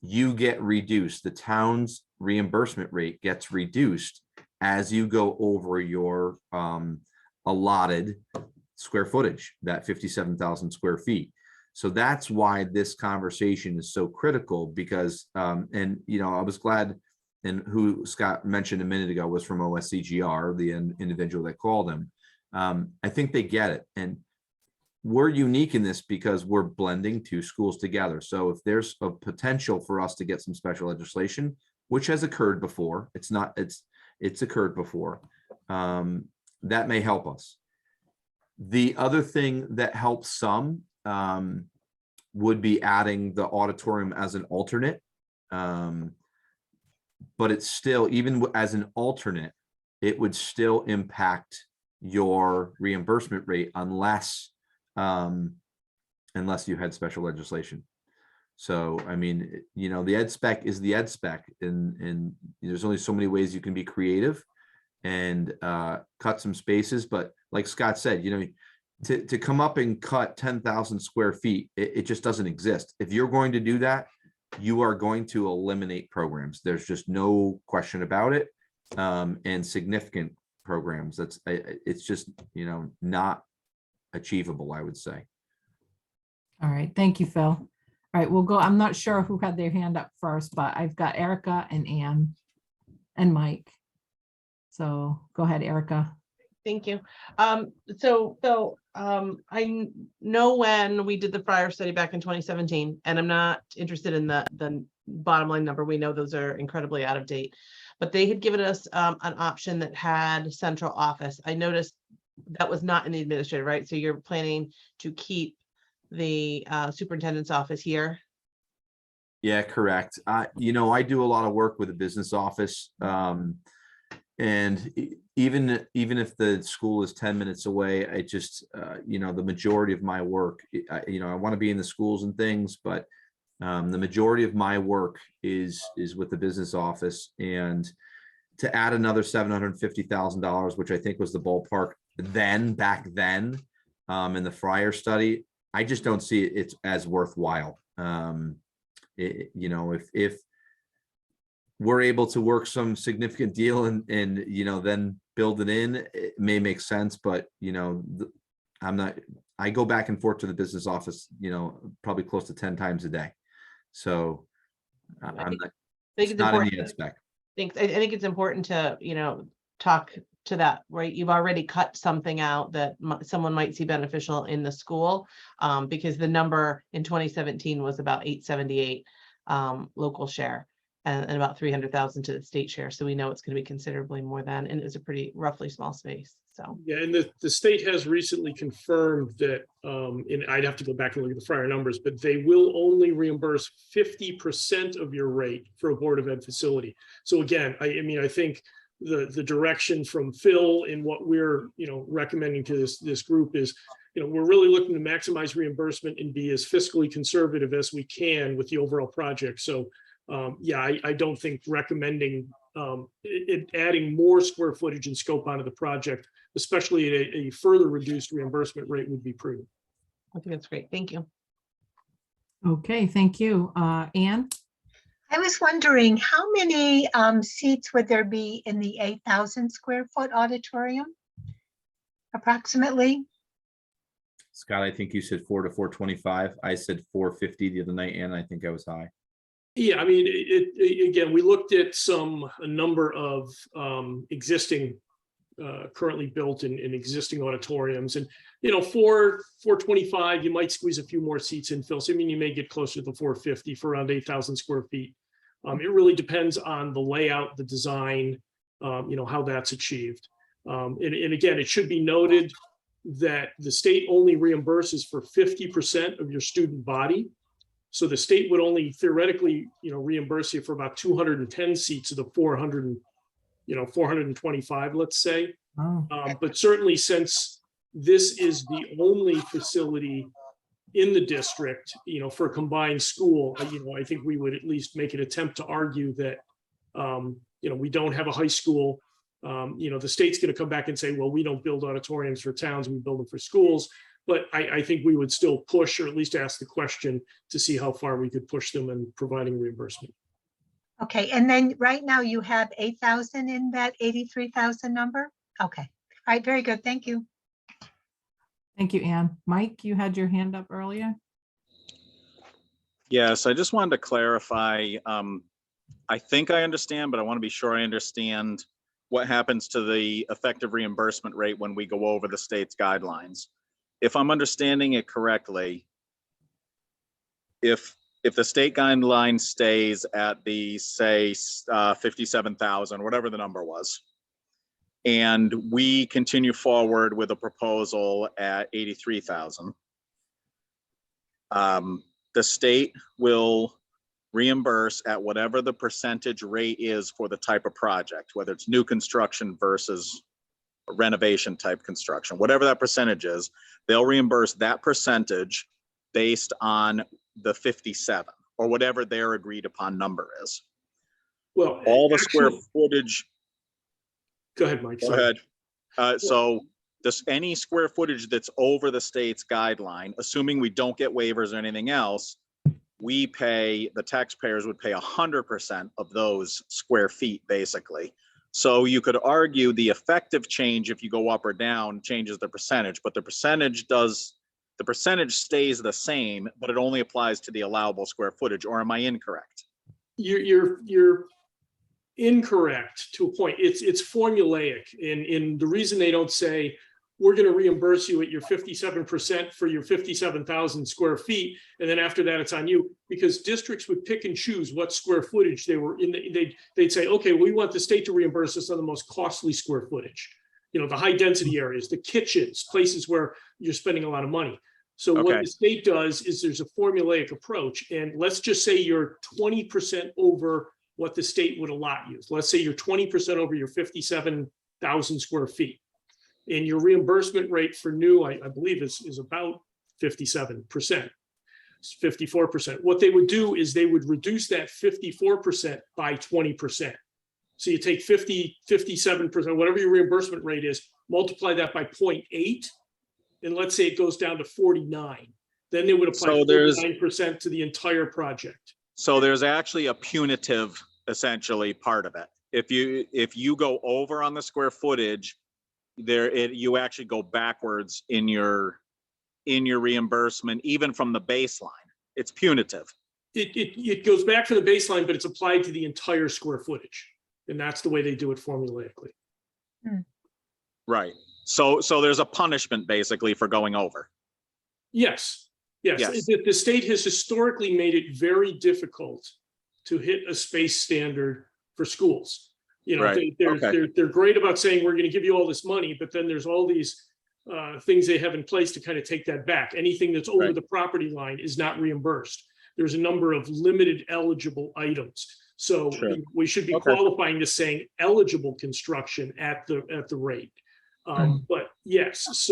You get reduced. The town's reimbursement rate gets reduced as you go over your allotted square footage, that 57,000 square feet. So that's why this conversation is so critical, because, and, you know, I was glad, and who Scott mentioned a minute ago was from OSCGR, the individual that called him. I think they get it. And we're unique in this because we're blending two schools together. So if there's a potential for us to get some special legislation, which has occurred before, it's occurred before, that may help us. The other thing that helps some would be adding the auditorium as an alternate. But it's still, even as an alternate, it would still impact your reimbursement rate unless you had special legislation. So, I mean, you know, the ed spec is the ed spec, and there's only so many ways you can be creative and cut some spaces. But like Scott said, you know, to come up and cut 10,000 square feet, it just doesn't exist. If you're going to do that, you are going to eliminate programs. There's just no question about it. And significant programs. It's just, you know, not achievable, I would say. All right, thank you, Phil. All right, we'll go. I'm not sure who had their hand up first, but I've got Erica and Ann and Mike. So go ahead, Erica. Thank you. So Phil, I know when we did the prior study back in 2017, and I'm not interested in the bottom line number. We know those are incredibly out of date, but they had given us an option that had central office. I noticed that was not in the administrative, right? So you're planning to keep the superintendent's office here? Yeah, correct. You know, I do a lot of work with the business office. And even if the school is 10 minutes away, I just, you know, the majority of my work, you know, I want to be in the schools and things, but the majority of my work is with the business office. And to add another $750,000, which I think was the ballpark back then, in the Fryer study, I just don't see it as worthwhile. You know, if we're able to work some significant deal and you know, then build it in, it may make sense, but you know, I go back and forth to the business office, you know, probably close to 10 times a day. So I'm not, it's not in the ed spec. I think it's important to, you know, talk to that, right? You've already cut something out that someone might see beneficial in the school, because the number in 2017 was about 878 local share and about 300,000 to the state share. So we know it's going to be considerably more than, and it's a pretty roughly small space. So yeah, and the state has recently confirmed that, and I'd have to go back and look at the Fryer numbers, but they will only reimburse 50% of your rate for a Board of Ed facility. So again, I mean, I think the direction from Phil in what we're, you know, recommending to this group is, you know, we're really looking to maximize reimbursement and be as fiscally conservative as we can with the overall project. So yeah, I don't think recommending adding more square footage and scope onto the project, especially at a further reduced reimbursement rate, would be prudent. I think that's great. Thank you. Okay, thank you. Ann? I was wondering how many seats would there be in the 8,000 square foot auditorium? Approximately? Scott, I think you said 4 to 425. I said 450 the other night, and I think I was high. Yeah, I mean, again, we looked at a number of existing, currently built in existing auditoriums, and you know, 425, you might squeeze a few more seats in, Phil. So I mean, you may get closer to the 450 for around 8,000 square feet. It really depends on the layout, the design, you know, how that's achieved. And again, it should be noted that the state only reimburses for 50% of your student body. So the state would only theoretically, you know, reimburse you for about 210 seats of the 425, let's say. Oh, But certainly since this is the only facility in the district, for a combined school, I think we would at least make an attempt to argue that, we don't have a high school. The state's going to come back and say, well, we don't build auditoriums for towns, we build them for schools. But I think we would still push, or at least ask the question to see how far we could push them in providing reimbursement. Okay, and then right now you have 8,000 in that 83,000 number? Okay, all right, very good, thank you. thank you, Anne. Mike, you had your hand up earlier. Yes, I just wanted to clarify. I think I understand, but I want to be sure I understand what happens to the effective reimbursement rate when we go over the state's guidelines. If I'm understanding it correctly, if the state guideline stays at the, say, 57,000, whatever the number was, and we continue forward with a proposal at 83,000, the state will reimburse at whatever the percentage rate is for the type of project, whether it's new construction versus renovation type construction, whatever that percentage is, they'll reimburse that percentage based on the 57 or whatever their agreed upon number is. Well, All the actually, square footage. Go ahead, Mike. Go Sorry. ahead. So this, any square footage that's over the state's guideline, assuming we don't get waivers or anything else, we pay, the taxpayers would pay 100% of those square feet, basically. So you could argue the effective change, if you go up or down, changes the percentage, but the percentage stays the same, but it only applies to the allowable square footage, or am I incorrect? You're incorrect to a point. It's formulaic, and the reason they don't say we're going to reimburse you at your 57% for your 57,000 square feet, and then after that it's on you, because districts would pick and choose what square footage they were in. They'd say, okay, we want the state to reimburse us on the most costly square footage, the high density areas, the kitchens, places where you're spending a lot of money. So what the state does is there's a formulaic approach, and let's just say you're 20% over what the state would allot you. Let's say you're 20% over your 57,000 square feet. And your reimbursement rate for new, I believe is about 57%, 54%. What they would do is they would reduce that 54% by 20%. So you take 57%, whatever your reimbursement rate is, multiply that by 0.8, and let's say it goes down to 49. Then they would apply 49% to the entire project. So there's actually a punitive, essentially, part of it. If you go over on the square footage, you actually go backwards in your reimbursement, even from the baseline. It's punitive. It goes back to the baseline, but it's applied to the entire square footage, and that's the way they do it formulaically. Right. So there's a punishment basically for going over. Yes. The state has historically made it very difficult to hit a space standard for schools. They're great about saying we're going to give you all this money, but then there's all these things they have in place to kind of take that back. Anything that's over the property line is not reimbursed. There's a number of limited eligible items. So we should be qualifying this saying eligible construction at the rate. But yes,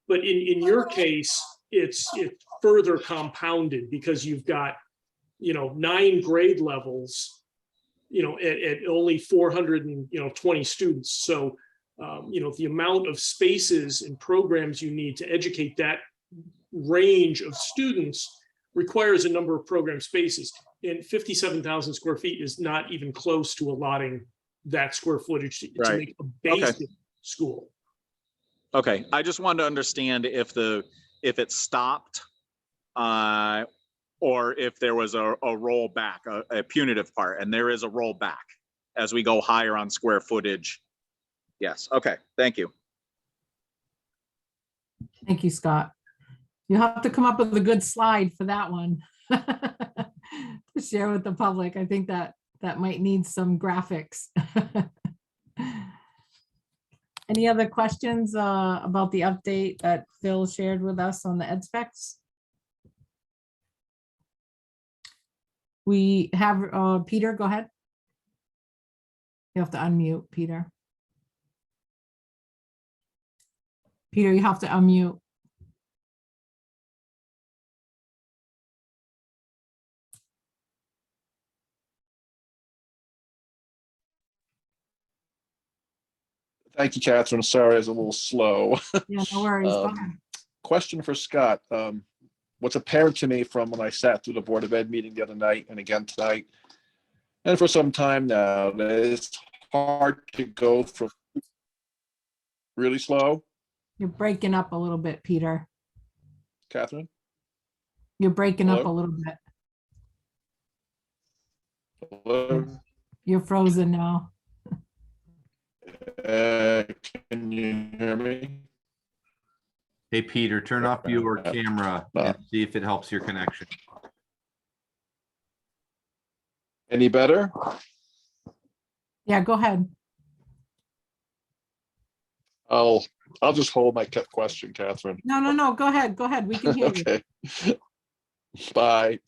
but in your case, it's further compounded because you've got 9 grade levels at only 420 students. So, the amount of spaces and programs you need to educate that range of students requires a number of program spaces. And 57,000 square feet is not even close to allotting that square footage to make a basic school. Okay, I just wanted to understand if it stopped, or if there was a rollback, a punitive part, and there is a rollback as we go higher on square footage. Yes, okay, thank you. Thank you, Scott. You'll have to come up with a good slide for that one to share with the public. I think that might need some graphics. Any other questions about the update that Phil shared with us on the ed specs? We have Peter, go ahead. You have to unmute, Peter. Peter, you have to unmute. Thank you, Catherine. Sorry, I was a little slow. Yeah, no worries. Go ahead. Question for Scott. What's apparent to me from when I sat through the Board of Ed meeting the other night and again tonight, and for some time now, that it's hard to go from really slow, You're breaking up a little bit, Peter. Catherine? You're breaking up a Hello? little bit. Hello? You're frozen now. Can you hear me? Hey, Peter, turn off your camera and see if it helps your connection. Any better? Yeah, go ahead. I'll just hold my question, Catherine. No, go ahead. Go ahead. We can hear you. Okay. Bye.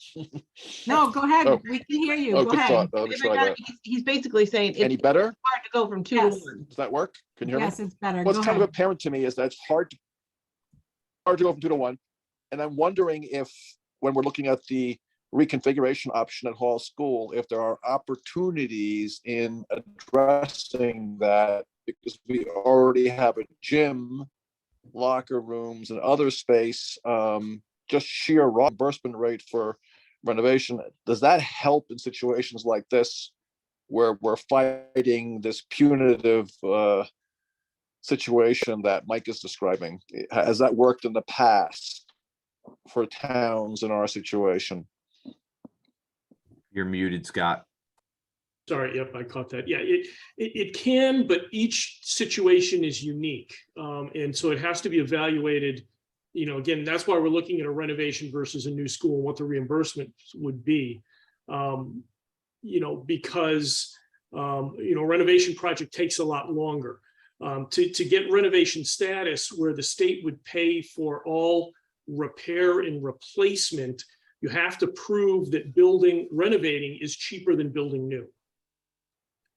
No, go ahead. Oh. We can hear you. Oh, Go good ahead. thought. Let me try that. He's basically saying Any it's better? hard to go from 2 to Yes. 1. Does that work? Can you hear me? Yes, it's better. What's Go kind of ahead. apparent to me is that it's hard to go from 2 to 1. And I'm wondering if, when we're looking at the reconfiguration option at Hall School, if there are opportunities in addressing that, because we already have a gym, locker rooms, and other space, just sheer raw reimbursement rate for renovation. Does that help in situations like this, where we're fighting this punitive situation that Mike is describing? Has that worked in the past for towns in our situation? You're muted, Scott. Sorry, yep, I caught that. Yeah, it can, but each situation is unique. And so it has to be evaluated, again, that's why we're looking at a renovation versus a new school and what the reimbursement would be. Because renovation project takes a lot longer. To get renovation status where the state would pay for all repair and replacement, you have to prove that renovating is cheaper than building new.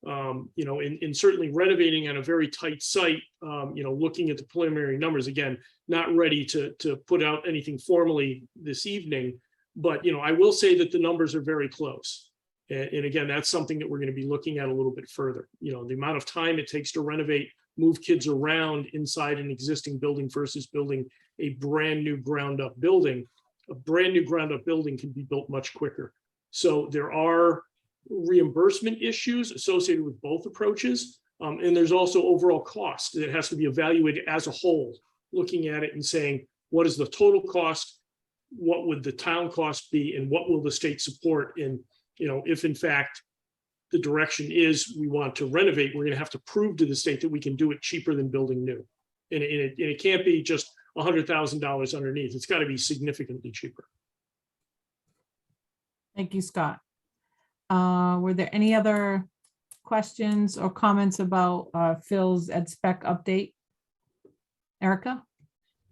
And certainly renovating on a very tight site, looking at the preliminary numbers, again, not ready to put out anything formally this evening, but, I will say that the numbers are very close. And again, that's something that we're going to be looking at a little bit further. The amount of time it takes to renovate, move kids around inside an existing building versus building a brand new ground up building. A brand new ground up building can be built much quicker. So there are reimbursement issues associated with both approaches. And there's also overall cost that has to be evaluated as a whole, looking at it and saying, what is the total cost? What would the town cost be? And what will the state support? And, if in fact, the direction is we want to renovate, we're going to have to prove to the state that we can do it cheaper than building new. And it can't be just $100,000 underneath. It's got to be significantly cheaper. Thank you, Scott. Were there any other questions or comments about Phil's ed spec update? Erica?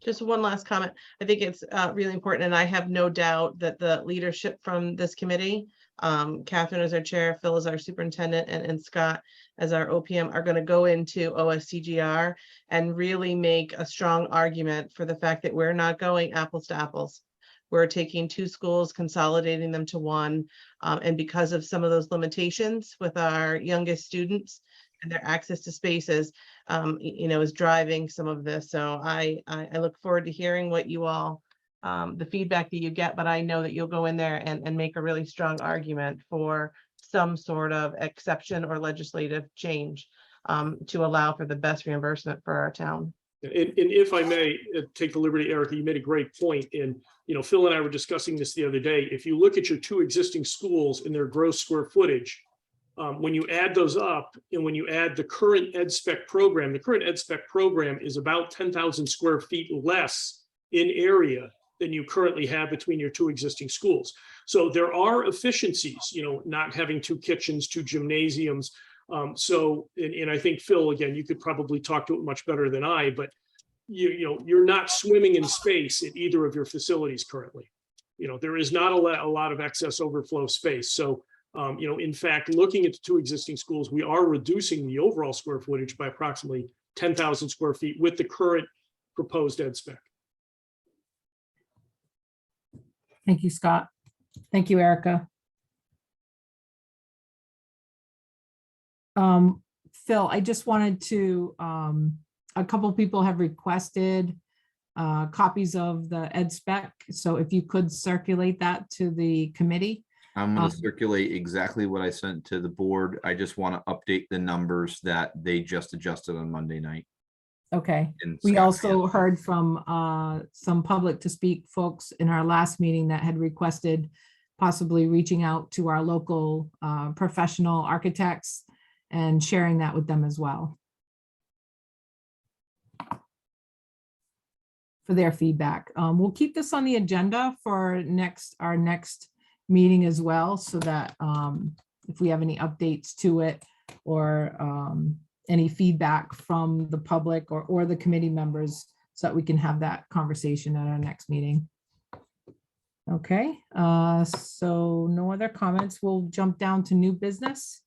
Just one last comment. I think it's really important, and I have no doubt that the leadership from this committee, Catherine as our chair, Phil as our superintendent, and Scott as our OPM, are going to go into OSCGR and really make a strong argument for the fact that we're not going apples to apples. We're taking 2 schools, consolidating them to 1. And because of some of those limitations with our youngest students and their access to spaces, is driving some of this. So I look forward to hearing what you all, the feedback that you get, but I know that you'll go in there and make a really strong argument for some sort of exception or legislative change to allow for the best reimbursement for our town. And if I may take the liberty, Erica, you made a great point. And, Phil and I were discussing this the other day. If you look at your 2 existing schools and their gross square footage, when you add those up and when you add the current ed spec program, the current ed spec program is about 10,000 square feet less in area than you currently have between your 2 existing schools. So there are efficiencies, not having 2 kitchens, 2 gymnasiums. And I think, Phil, again, you could probably talk to it much better than I, but you're not swimming in space at either of your facilities currently. There is not a lot of excess overflow space. So, in fact, looking at the 2 existing schools, we are reducing the overall square footage by approximately 10,000 square feet with the current proposed ed spec. Thank you, Scott. Thank you, Erica. Phil, I just wanted to, a couple people have requested copies of the ed spec. So if you could circulate that to the committee. I'm going to circulate exactly what I sent to the board. I just want to update the numbers that they just adjusted on Monday night. Okay. And We Scott also Hansen. heard from some public to speak folks in our last meeting that had requested possibly reaching out to our local professional architects and sharing that with them as well for their feedback. We'll keep this on the agenda for our next meeting as well, so that if we have any updates to it or any feedback from the public or the committee members, so that we can have that conversation at our next meeting. Okay, so no other comments. We'll jump down to new business.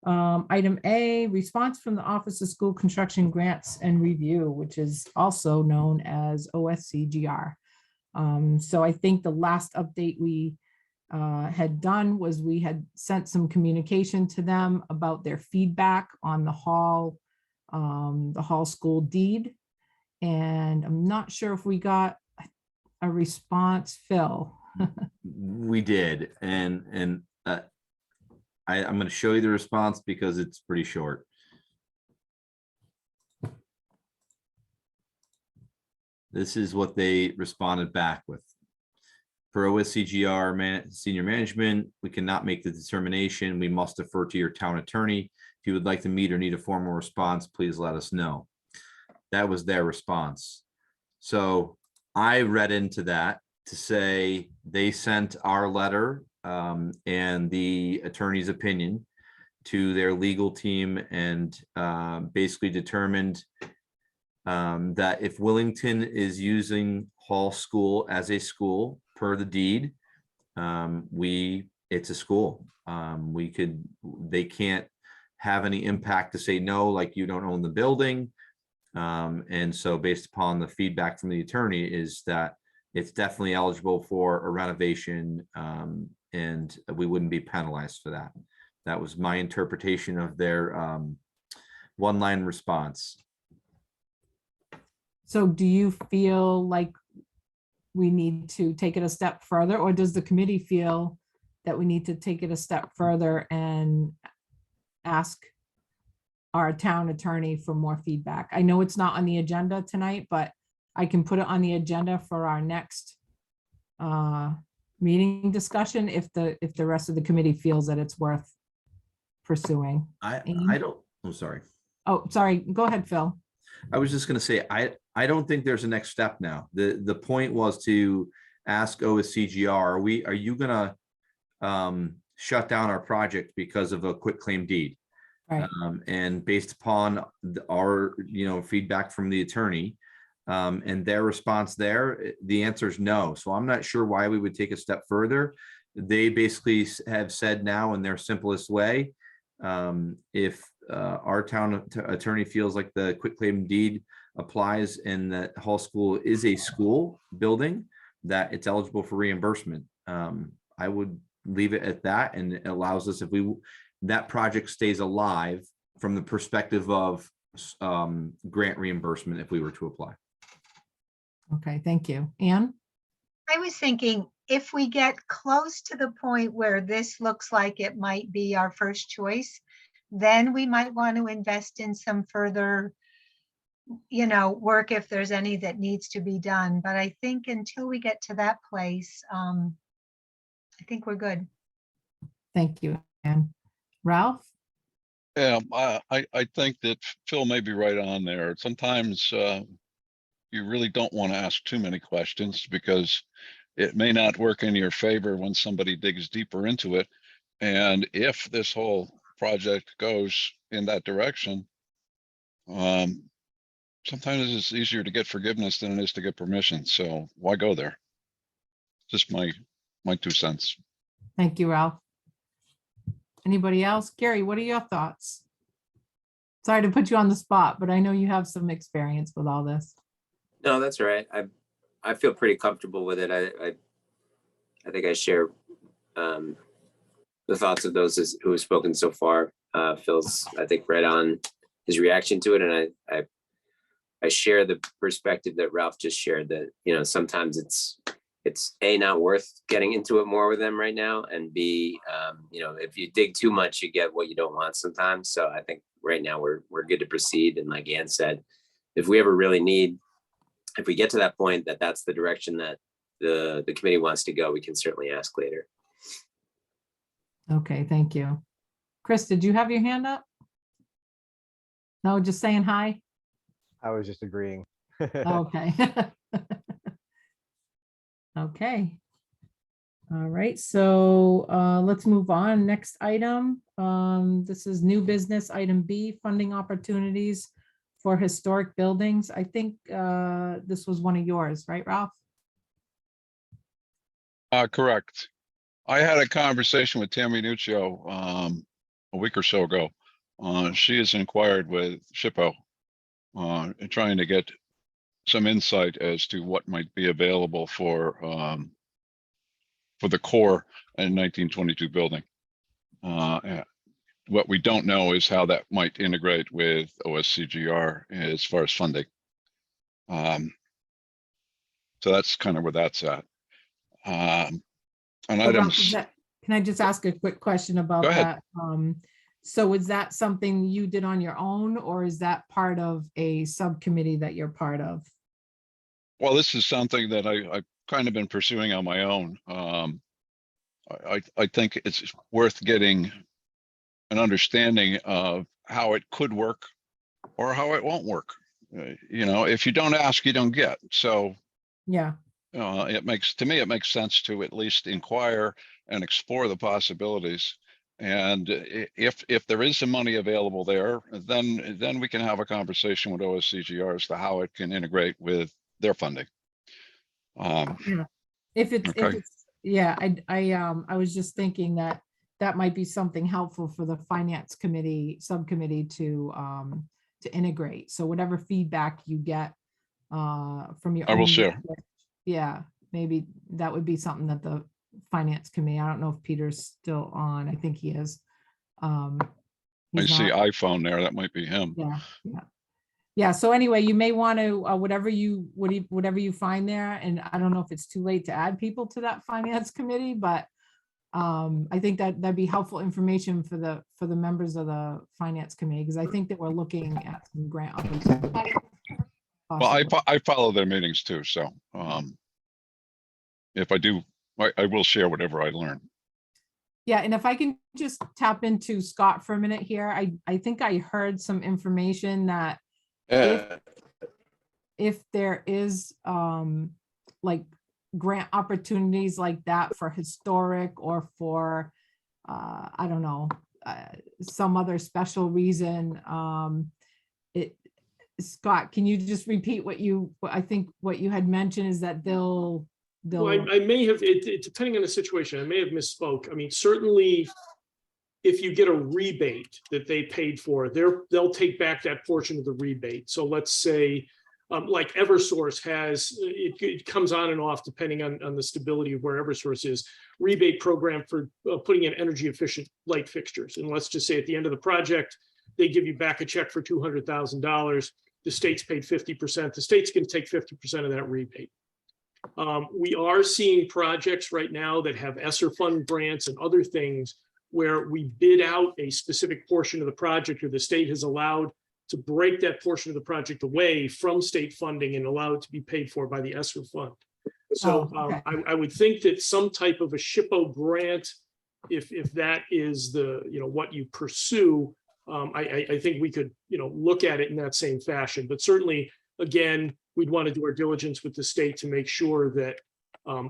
Item A, response from the Office of School Construction Grants and Review, which is also known as OSCGR. So I think the last update we had done was we had sent some communication to them about their feedback on the Hall school deed. And I'm not sure if we got a response, Phil. We did, and I'm going to show you the response because it's pretty short. This is what they responded back with. For OSCGR senior management, we cannot make the determination. We must defer to your town attorney. If you would like to meet or need a formal response, please let us know. That was their response. So I read into that to say they sent our letter and the attorney's opinion to their legal team and basically determined that if Willington is using Hall School as a school per the deed, it's a school. They can't have any impact to say no, like you don't own the building. And so based upon the feedback from the attorney is that it's definitely eligible for a renovation, and we wouldn't be penalized for that. That was my interpretation of their one-line response. So do you feel like we need to take it a step further, or does the committee feel that we need to take it a step further and ask our town attorney for more feedback? I know it's not on the agenda tonight, but I can put it on the agenda for our next meeting discussion if the rest of the committee feels that it's worth pursuing. I don't, I'm sorry. Oh, sorry. Go ahead, Phil. I was just going to say, I don't think there's a next step now. The point was to ask OSCGR, are you going to shut down our project because of a quitclaim deed? Right. And based upon our feedback from the attorney and their response there, the answer is no. So I'm not sure why we would take a step further. They basically have said now in their simplest way, if our town attorney feels like the quitclaim deed applies and that Hall School is a school building, that it's eligible for reimbursement. I would leave it at that, and it allows us, if that project stays alive from the perspective of grant reimbursement if we were to apply. Okay, thank you. Anne? I was thinking if we get close to the point where this looks like it might be our first choice, then we might want to invest in some further, work if there's any that needs to be done. But I think until we get to that place, I think we're good. Thank you, Anne. Ralph? Yeah, I think that Phil may be right on there. Sometimes you really don't want to ask too many questions because it may not work in your favor when somebody digs deeper into it. And if this whole project goes in that direction, sometimes it's easier to get forgiveness than it is to get permission. So why go there? Just my 2 cents. Thank you, Ralph. Anybody else? Gary, what are your thoughts? Sorry to put you on the spot, but I know you have some experience with all this. No, that's all right. I feel pretty comfortable with it. I think I share the thoughts of those who have spoken so far. Phil's, I think, right on his reaction to it, and I share the perspective that Ralph just shared, that, you know, sometimes it's A, not worth getting into it more with them right now, and B, you know, if you dig too much, you get what you don't want sometimes. So I think right now we're good to proceed. And like Ann said, if we ever really need, if we get to that point that that's the direction that the committee wants to go, we can certainly ask later. Okay, thank you. Chris, did you have your hand up? No, just saying hi? I was just agreeing. Okay. Okay. All right, so let's move on. Next item. This is new business, item B, funding opportunities for historic buildings. I think this was one of yours, right, Ralph? Correct. I had a conversation with Tammy Nuccio a week or so ago. She has inquired with SHPO, trying to get some insight as to what might be available for the core and 1922 building. What we don't know is how that might integrate with OSCGR as far as funding. So that's kind of where that's at. On So, Ralph, items, can I just ask a quick question about Go ahead. that? So is that something you did on your own, or is that part of a subcommittee that you're part of? well, this is something that I've kind of been pursuing on my own. I think it's worth getting an understanding of how it could work or how it won't work. You know, if you don't ask, you don't get. So Yeah, it makes sense to at least inquire and explore the possibilities. And if there is some money available there, then we can have a conversation with OSCGR as to how it can integrate with their funding. if it's, Okay. yeah, I was just thinking that might be something helpful for the finance committee, subcommittee to integrate. So whatever feedback you get from your I will own share. research, yeah, maybe that would be something that the finance committee, I don't know if Peter's still on, I think he is. I He's see not. iPhone there. That might be him. Yeah, yeah. Yeah, so anyway, you may want to, whatever you find there, and I don't know if it's too late to add people to that finance committee, but I think that'd be helpful information for the members of the finance committee, because I think that we're looking at some grant opportunities. Well, possibly. I follow their meetings too. So if I do, I will share whatever I learn. Yeah, and if I can just tap into Scott for a minute here, I think I heard some information that if there is like grant opportunities like that for historic or for I don't know, some other special reason, Scott, can you just repeat what I think what you had mentioned is that they'll Well, I may have, depending on the situation, I may have misspoke. I mean, certainly if you get a rebate that they paid for, they'll take back that portion of the rebate. So let's say, like Eversource has, it comes on and off depending on the stability of where Eversource is, rebate program for putting in energy efficient light fixtures. And let's just say at the end of the project, they give you back a check for $200,000. The state's paid 50%. The state's going to take 50% of that rebate. We are seeing projects right now that have ESSER fund grants and other things where we bid out a specific portion of the project, or the state has allowed to break that portion of the project away from state funding and allow it to be paid for by the ESSER fund. So okay. I would think that some type of a SHPO grant, if that is the, what you pursue, I think we could, look at it in that same fashion. But certainly, again, we'd want to do our diligence with the state to make sure that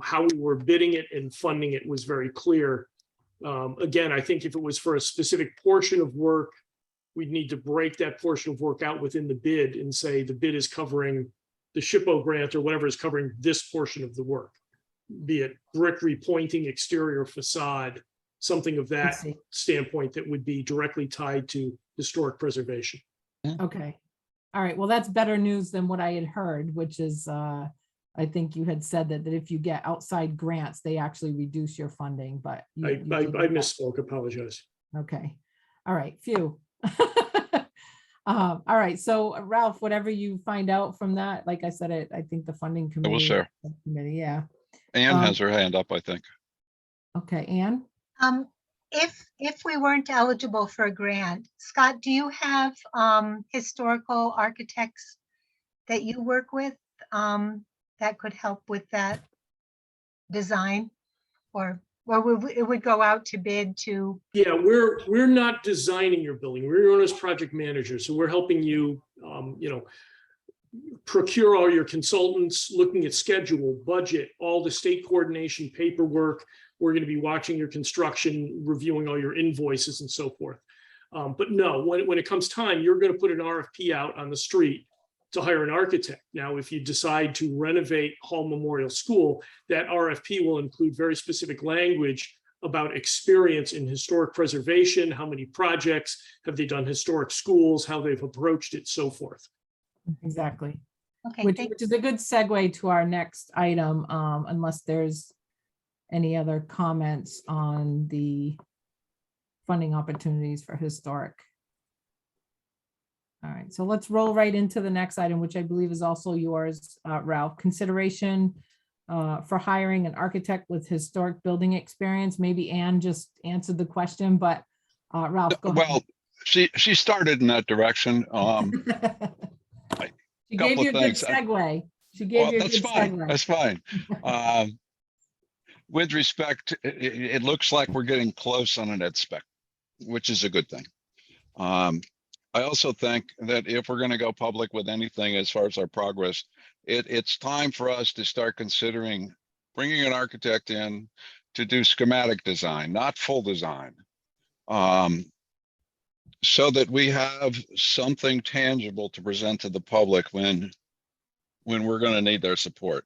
how we were bidding it and funding it was very clear. Again, I think if it was for a specific portion of work, we'd need to break that portion of work out within the bid and say the bid is covering the SHPO grant or whatever is covering this portion of the work, be it brick repointing, exterior facade, something of that standpoint that would be directly tied to historic preservation. Okay. All right, well, that's better news than what I had heard, which is, I think you had said that if you get outside grants, they actually reduce your funding, but. I you didn't have- misspoke, apologize. Okay, all right, phew. All right, so Ralph, whatever you find out from that, like I said, I think the funding I committee. will share. Committee, yeah. Anne has her hand up, I think. Okay, Anne? If we weren't eligible for a grant, Scott, do you have historical architects that you work with that could help with that design? Or it would go out to bid to, Yeah, we're not designing your building. We're your owner's project manager. So we're helping you, procure all your consultants, looking at schedule, budget, all the state coordination paperwork. We're going to be watching your construction, reviewing all your invoices and so forth. But no, when it comes time, you're going to put an RFP out on the street to hire an architect. Now, if you decide to renovate Hall Memorial School, that RFP will include very specific language about experience in historic preservation, how many projects, have they done historic schools, how they've approached it, so forth. Exactly. okay, Which thank is a good segue to our next item, unless there's any other comments on the funding opportunities for historic. All right, so let's roll right into the next item, which I believe is also yours, Ralph. Consideration for hiring an architect with historic building experience. Maybe Anne just answered the question, but Ralph, go ahead. Well, she started in that direction. She couple gave you a of good things. segue. She gave Well, you a that's good fine. segue. That's fine. With respect, it looks like we're getting close on an ed spec, which is a good thing. I also think that if we're going to go public with anything as far as our progress, it's time for us to start considering bringing an architect in to do schematic design, not full design, so that we have something tangible to present to the public when we're going to need their support.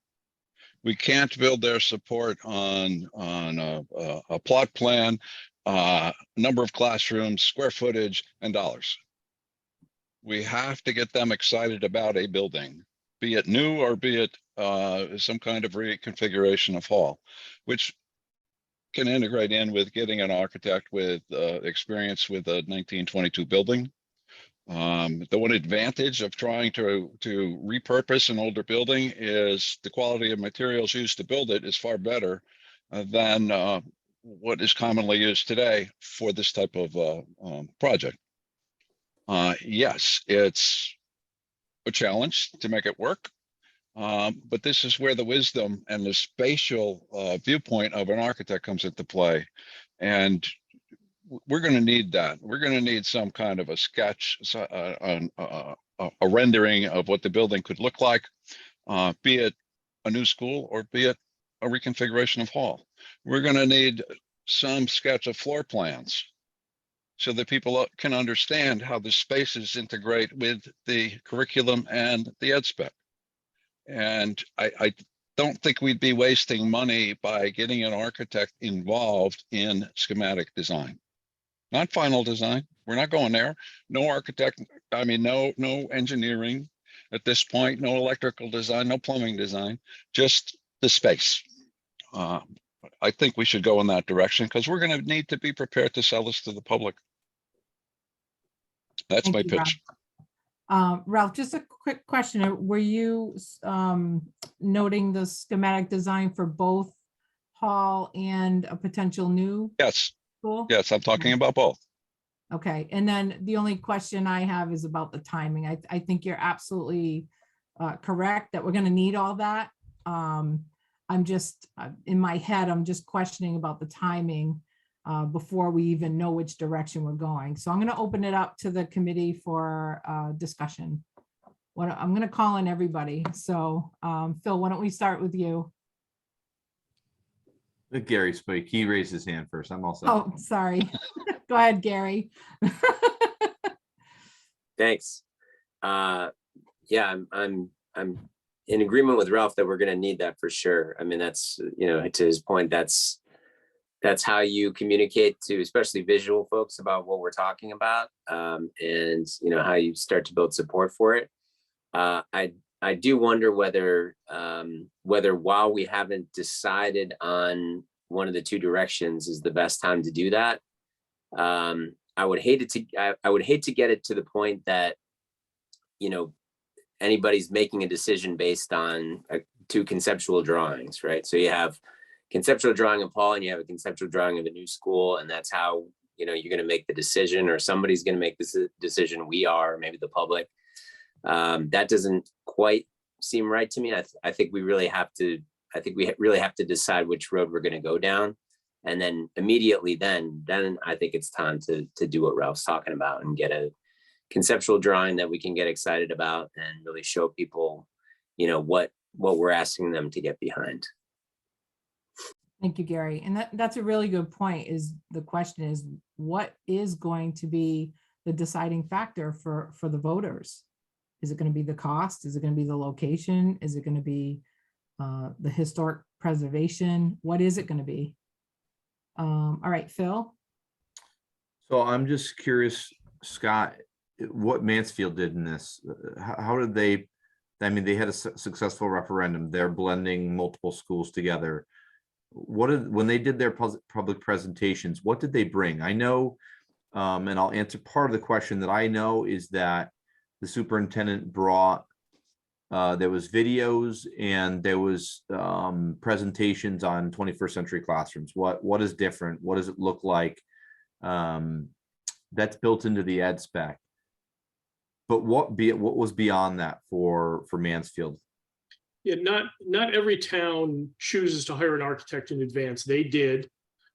We can't build their support on a plot plan, number of classrooms, square footage, and dollars. We have to get them excited about a building, be it new or be it some kind of reconfiguration of hall, which can integrate in with getting an architect with experience with a 1922 building. The one advantage of trying to repurpose an older building is the quality of materials used to build it is far better than what is commonly used today for this type of project. Yes, it's a challenge to make it work, but this is where the wisdom and the spatial viewpoint of an architect comes into play. And we're going to need that. We're going to need some kind of a sketch, a rendering of what the building could look like, be it a new school or be it a reconfiguration of hall. We're going to need some sketch of floor plans so that people can understand how the spaces integrate with the curriculum and the ed spec. And I don't think we'd be wasting money by getting an architect involved in schematic design. Not final design. We're not going there. No architect, I mean, no engineering at this point, no electrical design, no plumbing design, just the space. I think we should go in that direction because we're going to need to be prepared to sell this to the public. That's Thank my you, pitch. Ralph, just a quick question. Were you noting the schematic design for both hall and a potential new Yes, school? yes, I'm talking about both. Okay, and then the only question I have is about the timing. I think you're absolutely correct that we're going to need all that. I'm just, in my head, I'm just questioning about the timing before we even know which direction we're going. So I'm going to open it up to the committee for discussion. I'm going to call in everybody. So Phil, why don't we start with you? Gary spoke. He raised his hand first. I'm all set. Oh, sorry. Go ahead, Gary. Thanks. Yeah, I'm in agreement with Ralph that we're going to need that for sure. I mean, that's, you know, to his point, that's how you communicate to especially visual folks about what we're talking about, and you know how you start to build support for it. I do wonder whether while we haven't decided on one of the two directions is the best time to do that. I would hate to get it to the point that, anybody's making a decision based on two conceptual drawings, right? So you have conceptual drawing of Paul and you have a conceptual drawing of a new school, and that's how, you're going to make the decision, or somebody's going to make this decision. We are, maybe the public. That doesn't quite seem right to me. I think we really have to decide which road we're going to go down. And then immediately then I think it's time to do what Ralph's talking about and get a conceptual drawing that we can get excited about and really show people, what we're asking them to get behind. Thank you, Gary. And that's a really good point. The question is, what is going to be the deciding factor for the voters? Is it going to be the cost? Is it going to be the location? Is it going to be the historic preservation? What is it going to be? All right, Phil. So I'm just curious, Scott, what Mansfield did in this. How did they? I mean, they had a successful referendum. They're blending multiple schools together. When they did their public presentations, what did they bring? I know, and I'll answer part of the question that I know is that the superintendent brought, there was videos and there was presentations on 21st century classrooms. What is different? What does it look like? That's built into the ed spec. But what was beyond that for Mansfield? Yeah, not every town chooses to hire an architect in advance. They did,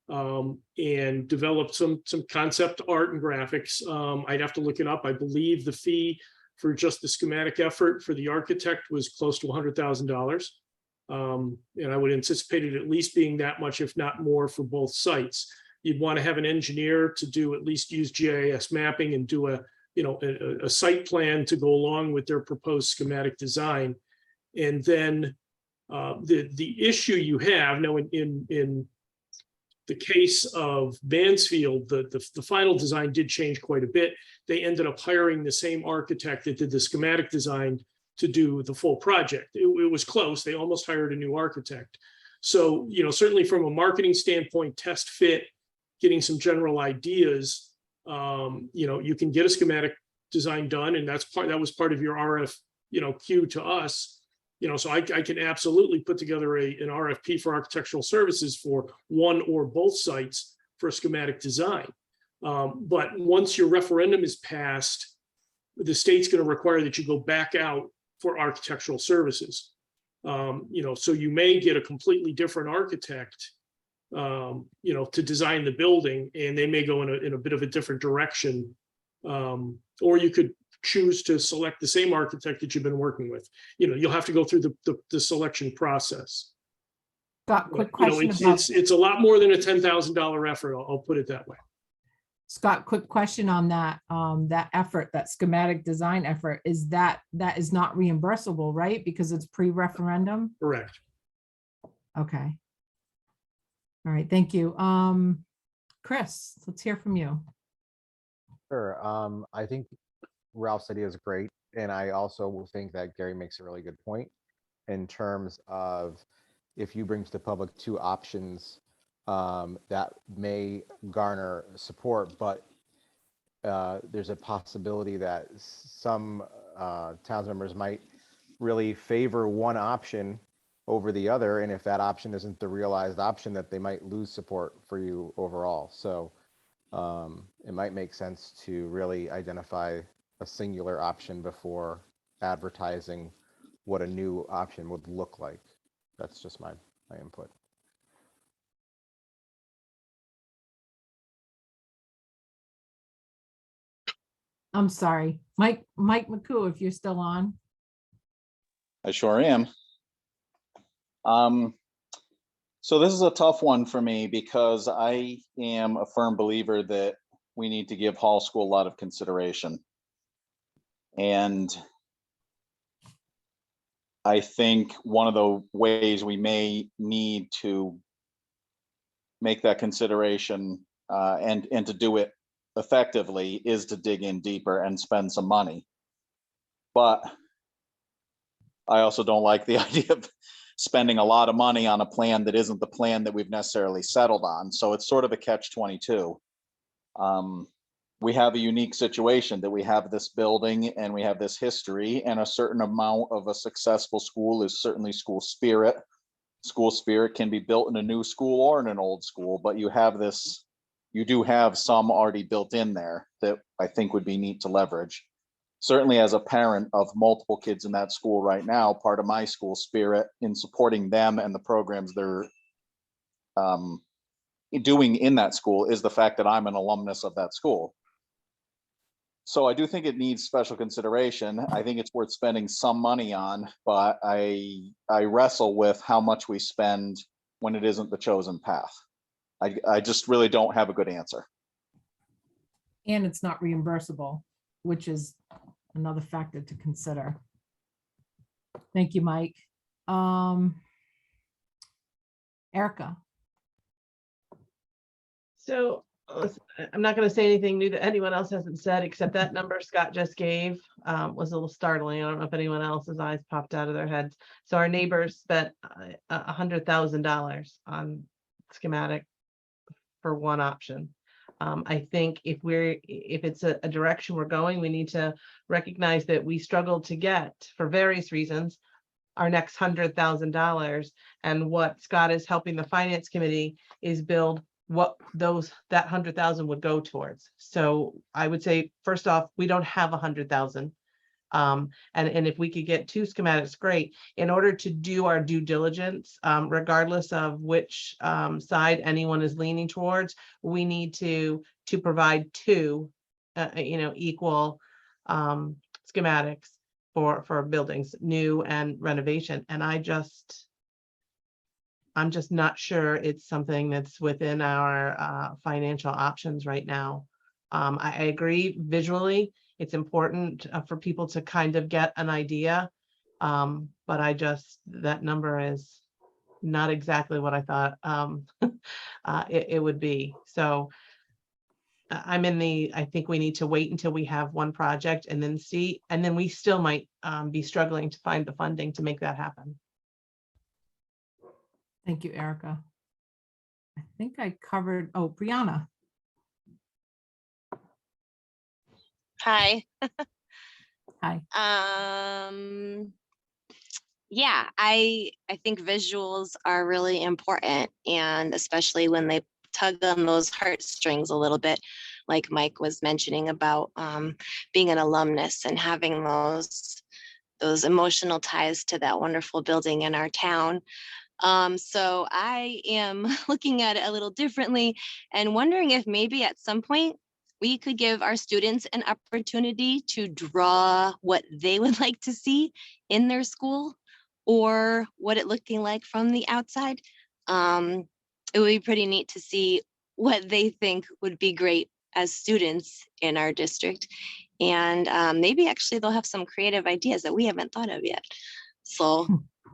and developed some concept art and graphics. I'd have to look it up. I believe the fee for just the schematic effort for the architect was close to $100,000. And I would anticipate it at least being that much, if not more, for both sites. You'd want to have an engineer to do at least use GIS mapping and do a site plan to go along with their proposed schematic design. And then the issue you have now in the case of Mansfield, the final design did change quite a bit. They ended up hiring the same architect that did the schematic design to do the full project. It was close. They almost hired a new architect. So, certainly from a marketing standpoint, test fit, getting some general ideas, you can get a schematic design done, and that was part of your RF, queue to us. So I can absolutely put together an RFP for architectural services for one or both sites for a schematic design. But once your referendum is passed, the state's going to require that you go back out for architectural services. So you may get a completely different architect, to design the building, and they may go in a bit of a different direction. Or you could choose to select the same architect that you've been working with. You'll have to go through the selection process. Scott, quick But, question. it's a lot more than a $10,000 effort. I'll put it that way. Scott, quick question on that. That effort, that schematic design effort, that is not reimbursable, right? Because it's pre-referendum? Correct. Okay. All right, thank you. Chris, let's hear from you. Sure. I think Ralph's idea is great. And I also will think that Gary makes a really good point in terms of if you bring to the public two options that may garner support, but there's a possibility that some towns members might really favor one option over the other. And if that option isn't the realized option, that they might lose support for you overall. So it might make sense to really identify a singular option before advertising what a new option would look like. That's just my input. I'm sorry, Mike McCoo, if you're still on. I sure am. So this is a tough one for me because I am a firm believer that we need to give Hall School a lot of consideration. And I think one of the ways we may need to make that consideration and to do it effectively is to dig in deeper and spend some money. But I also don't like the idea of spending a lot of money on a plan that isn't the plan that we've necessarily settled on. So it's sort of a catch-22. We have a unique situation that we have this building and we have this history, and a certain amount of a successful school is certainly school spirit. School spirit can be built in a new school or in an old school, but you do have some already built in there that I think would be neat to leverage. Certainly as a parent of multiple kids in that school right now, part of my school spirit in supporting them and the programs they're doing in that school is the fact that I'm an alumnus of that school. So I do think it needs special consideration. I think it's worth spending some money on, but I wrestle with how much we spend when it isn't the chosen path. I just really don't have a good answer. And it's not reimbursable, which is another factor to consider. Thank you, Mike. Erica. So I'm not going to say anything new that anyone else hasn't said, except that number Scott just gave was a little startling. I don't know if anyone else's eyes popped out of their heads. So our neighbors spent $100,000 on schematic for one option. I think if it's a direction we're going, we need to recognize that we struggled to get, for various reasons, our next $100,000. And what Scott is helping the finance committee is build what that 100,000 would go towards. So I would say, first off, we don't have 100,000. And if we could get 2 schematics, great. In order to do our due diligence, regardless of which side anyone is leaning towards, we need to provide 2, equal schematics for buildings, new and renovation. And I'm just not sure it's something that's within our financial options right now. I agree visually, it's important for people to kind of get an idea. But that number is not exactly what I thought it would be. So I think we need to wait until we have one project and then see, and then we still might be struggling to find the funding to make that happen. Thank you, Erica. I think I covered, Brianna. Hi. Hi. Yeah, I think visuals are really important, and especially when they tug on those heartstrings a little bit, like Mike was mentioning about being an alumnus and having those emotional ties to that wonderful building in our town. So I am looking at it a little differently and wondering if maybe at some point we could give our students an opportunity to draw what they would like to see in their school or what it looking like from the outside. It would be pretty neat to see what they think would be great as students in our district. And maybe actually they'll have some creative ideas that we haven't thought of yet. So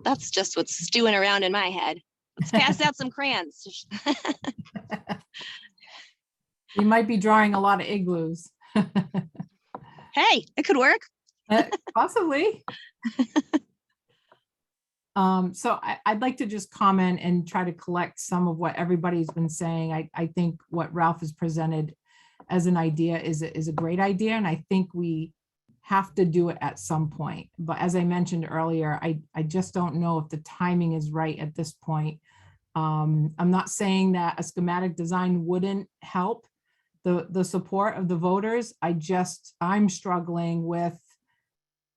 that's just what's stewing around in my head. Let's pass out some crayons. You might be drawing a lot of igloos. Hey, it could work. Possibly. So I'd like to just comment and try to collect some of what everybody's been saying. I think what Ralph has presented as an idea is a great idea, and I think we have to do it at some point. But as I mentioned earlier, I just don't know if the timing is right at this point. I'm not saying that a schematic design wouldn't help the support of the voters. I'm struggling with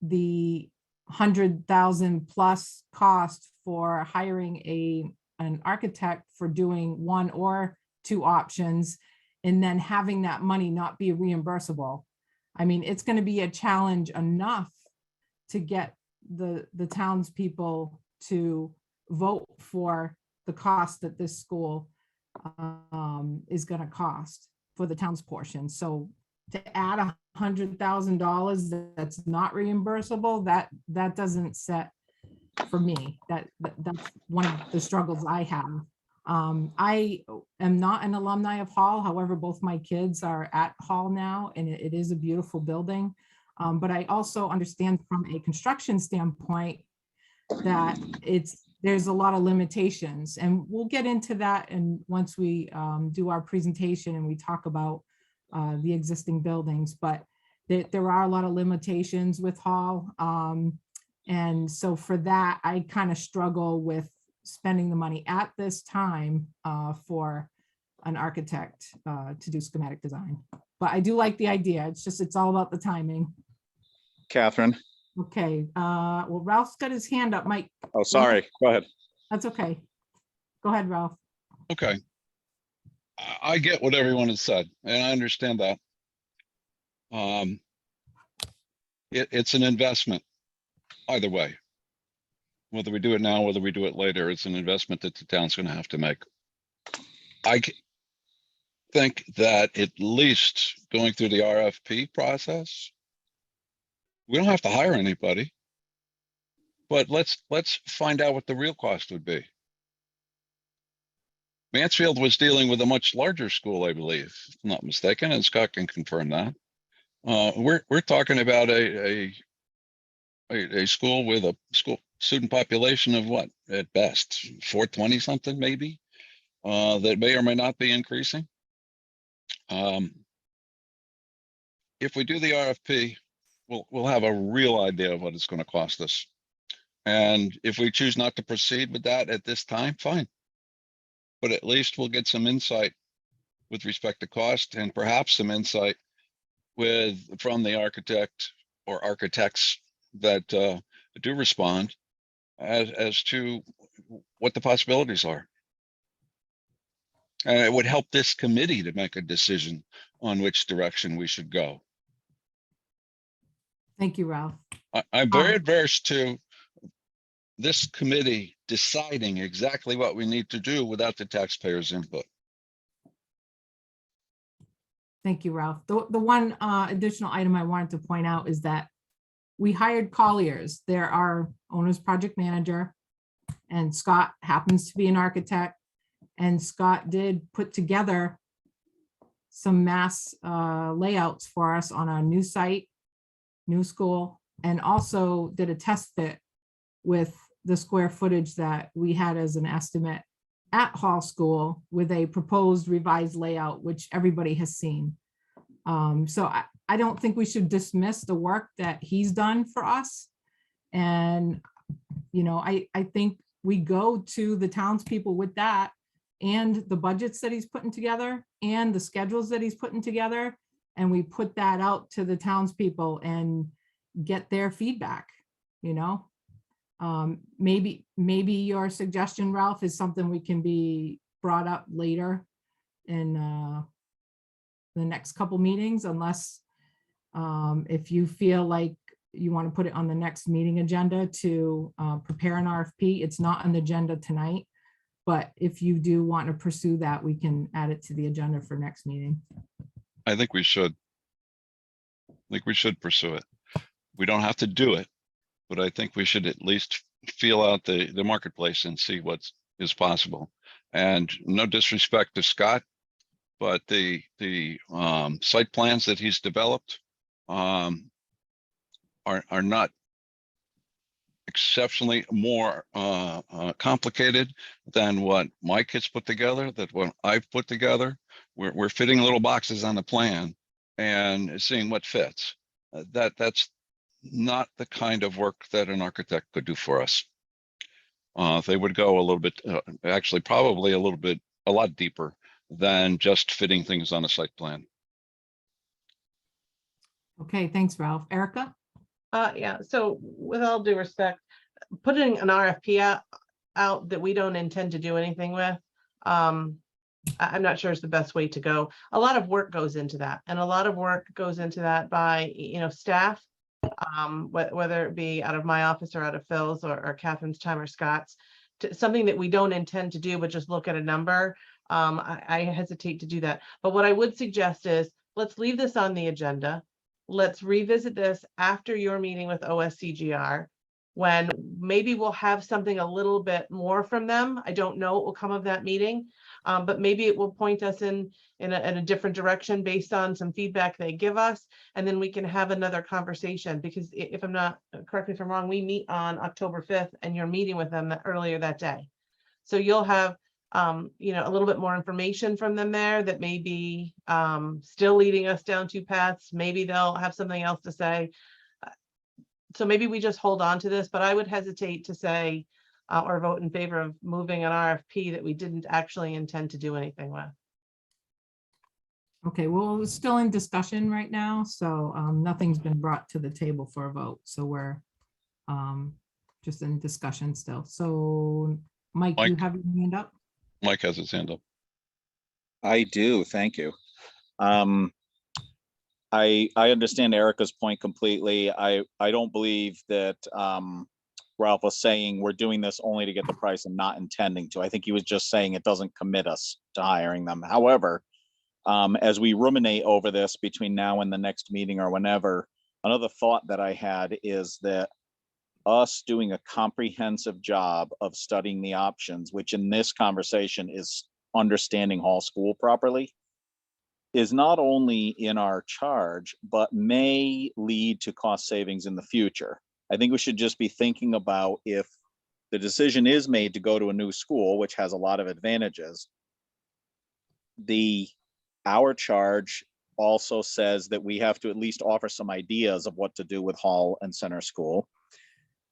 the 100,000 plus cost for hiring an architect for doing 1 or 2 options, and then having that money not be reimbursable. I mean, it's going to be a challenge enough to get the townspeople to vote for the cost that this school is going to cost for the town's portion. So to add $100,000 that's not reimbursable, that doesn't set for me. That's one of the struggles I have. I am not an alumni of Hall. However, both my kids are at Hall now, and it is a beautiful building. But I also understand from a construction standpoint, that there's a lot of limitations, and we'll get into that. And once we do our presentation and we talk about the existing buildings, but there are a lot of limitations with Hall. And so for that, I kind of struggle with spending the money at this time for an architect to do schematic design. But I do like the idea. It's all about the timing. Catherine. Okay, well, Ralph's got his hand up. Mike. Oh, sorry. Go ahead. That's okay. Go ahead, Ralph. Okay. I get what everyone has said, and I understand that. It's an investment either way. Whether we do it now, whether we do it later, it's an investment that the town's going to have to make. I think that at least going through the RFP process, we don't have to hire anybody, but let's find out what the real cost would be. Mansfield was dealing with a much larger school, I believe, if I'm not mistaken, and Scott can confirm that. We're talking about a school with a school student population of what, at best, 420 something maybe, that may or may not be increasing. If we do the RFP, we'll have a real idea of what it's going to cost us. And if we choose not to proceed with that at this time, fine. But at least we'll get some insight with respect to cost, and perhaps some insight from the architect or architects that do respond as to what the possibilities are. And it would help this committee to make a decision on which direction we should go. Thank you, Ralph. I'm very adverse to this committee deciding exactly what we need to do without the taxpayers' input. Thank you, Ralph. The one additional item I wanted to point out is that we hired Colliers. They're our owner's project manager, and Scott happens to be an architect. And Scott did put together some mass layouts for us on our new site, new school, and also did a test fit with the square footage that we had as an estimate at Hall School with a proposed revised layout, which everybody has seen. So I don't think we should dismiss the work that he's done for us. And, you know, I think we go to the townspeople with that, and the budgets that he's putting together and the schedules that he's putting together. And we put that out to the townspeople and get their feedback, you know. Maybe your suggestion, Ralph, is something we can be brought up later in the next couple meetings, unless if you feel like you want to put it on the next meeting agenda to prepare an RFP. It's not on the agenda tonight, but if you do want to pursue that, we can add it to the agenda for next meeting. I think we should. I think we should pursue it. We don't have to do it, but I think we should at least feel out the marketplace and see what is possible. And no disrespect to Scott, but the site plans that he's developed are not exceptionally more complicated than what Mike has put together, that what I've put together. We're fitting little boxes on the plan and seeing what fits. That's not the kind of work that an architect could do for us. They would go a little bit, actually probably a lot deeper than just fitting things on a site plan. Okay, thanks, Ralph. Erica? Yeah, so with all due respect, putting an RFP out that we don't intend to do anything with, I'm not sure it's the best way to go. A lot of work goes into that, and a lot of work goes into that by, you know, staff, whether it be out of my office or out of Phil's or Catherine's time or Scott's, something that we don't intend to do, but just look at a number. I hesitate to do that. But what I would suggest is, let's leave this on the agenda. Let's revisit this after your meeting with OSCGR, when maybe we'll have something a little bit more from them. I don't know what will come of that meeting, But maybe it will point us in a different direction based on some feedback they give us. And then we can have another conversation, because if I'm not, correct me if I'm wrong, we meet on October 5th and you're meeting with them earlier that day. So you'll have, you know, a little bit more information from them there that may be still leading us down two paths. Maybe they'll have something else to say. So maybe we just hold on to this, but I would hesitate to say or vote in favor of moving an RFP that we didn't actually intend to do anything with. Okay, well, it's still in discussion right now, so nothing's been brought to the table for a vote. So we're just in discussion still. So Mike, you Mike. have your hand up? Mike has his hand up. I do, thank you. I understand Erica's point completely. I don't believe that Ralph was saying we're doing this only to get the price and not intending to. I think he was just saying it doesn't commit us to hiring them. However, as we ruminate over this between now and the next meeting or whenever, another thought that I had is that us doing a comprehensive job of studying the options, which in this conversation is understanding Hall School properly, is not only in our charge, but may lead to cost savings in the future. I think we should just be thinking about, if the decision is made to go to a new school, which has a lot of advantages, our charge also says that we have to at least offer some ideas of what to do with Hall and Center School.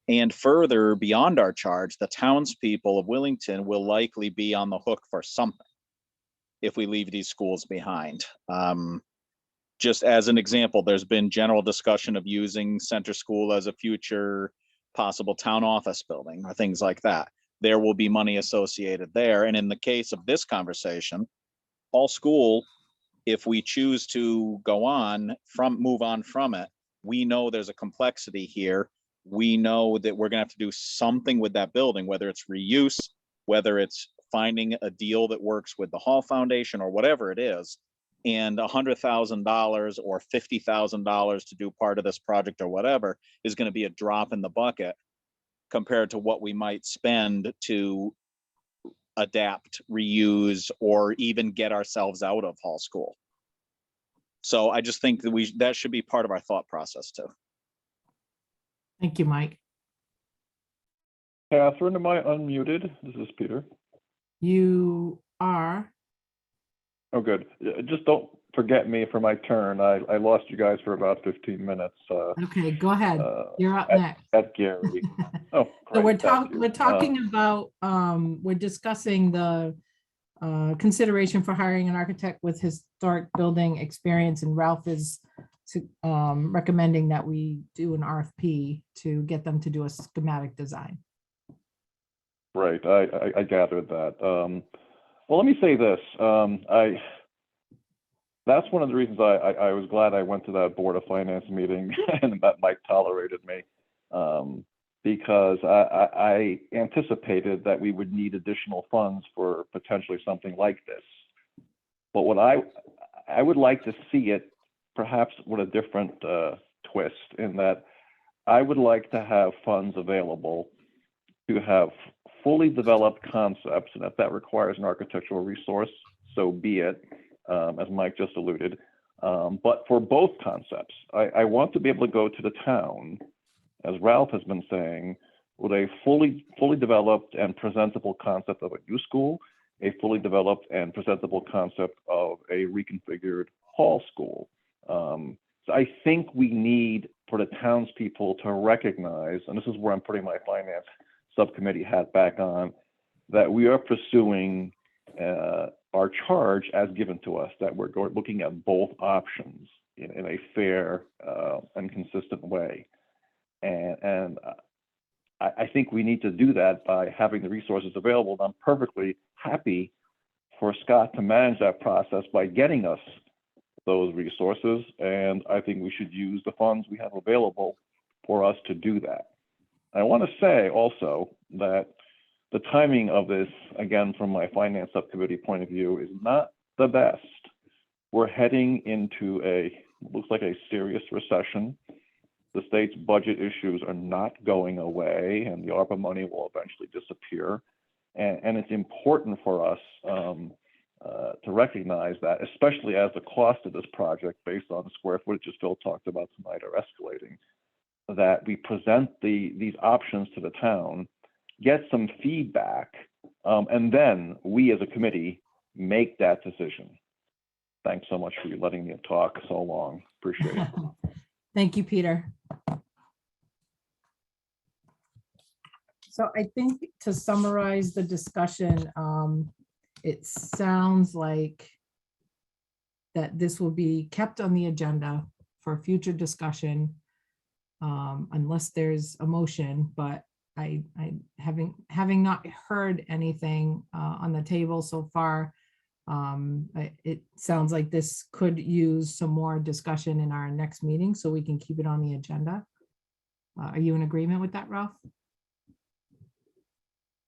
And further, beyond our charge, the townspeople of Willington will likely be on the hook for something if we leave these schools behind. Just as an example, there's been general discussion of using Center School as a future possible town office building or things like that. There will be money associated there. And in the case of this conversation, Hall School, if we choose to move on from it, we know there's a complexity here. We know that we're gonna have to do something with that building, whether it's reuse, whether it's finding a deal that works with the Hall Foundation or whatever it is. And $100,000 or $50,000 to do part of this project or whatever is going to be a drop in the bucket compared to what we might spend to adapt, reuse, or even get ourselves out of Hall School. So I just think that that should be part of our thought process too. Thank you, Mike. Catherine, am I unmuted? This is Peter. You are. Oh, good. Just don't forget me for my turn. I lost you guys for about 15 minutes. Okay, go ahead. You're up next. At Gary. Oh, So we're great, thank you. talking about, we're discussing the consideration for hiring an architect with historic building experience, and Ralph is recommending that we do an RFP to get them to do a schematic design. Right, I gathered that. Well, let me say this. That's one of the reasons I was glad I went to that Board of Finance meeting and that Mike tolerated me, because I anticipated that we would need additional funds for potentially something like this. But what I would like to see it perhaps with a different twist, in that I would like to have funds available to have fully developed concepts, and if that requires an architectural resource, so be it, as Mike just alluded. But for both concepts, I want to be able to go to the town, as Ralph has been saying, with a fully developed and presentable concept of a new school, a fully developed and presentable concept of a reconfigured Hall School. So I think we need for the townspeople to recognize, and this is where I'm putting my finance subcommittee hat back on, that we are pursuing our charge as given to us, that we're looking at both options in a fair and consistent way. And I think we need to do that by having the resources available. And I'm perfectly happy for Scott to manage that process by getting us those resources. And I think we should use the funds we have available for us to do that. I want to say also that the timing of this, again, from my finance subcommittee point of view, is not the best. We're heading into looks like a serious recession. The state's budget issues are not going away, and the ARPA money will eventually disappear. And it's important for us to recognize that, especially as the cost of this project, based on the square footage as Phil talked about tonight, are escalating, that we present these options to the town, get some feedback, and then we as a committee make that decision. Thanks so much for you letting me talk so long. Appreciate it. Thank you, Peter. So I think to summarize the discussion, it sounds like that this will be kept on the agenda for future discussion, unless there's a motion, but I having not heard anything on the table so far, it sounds like this could use some more discussion in our next meeting, so we can keep it on the agenda. Are you in agreement with that, Ralph?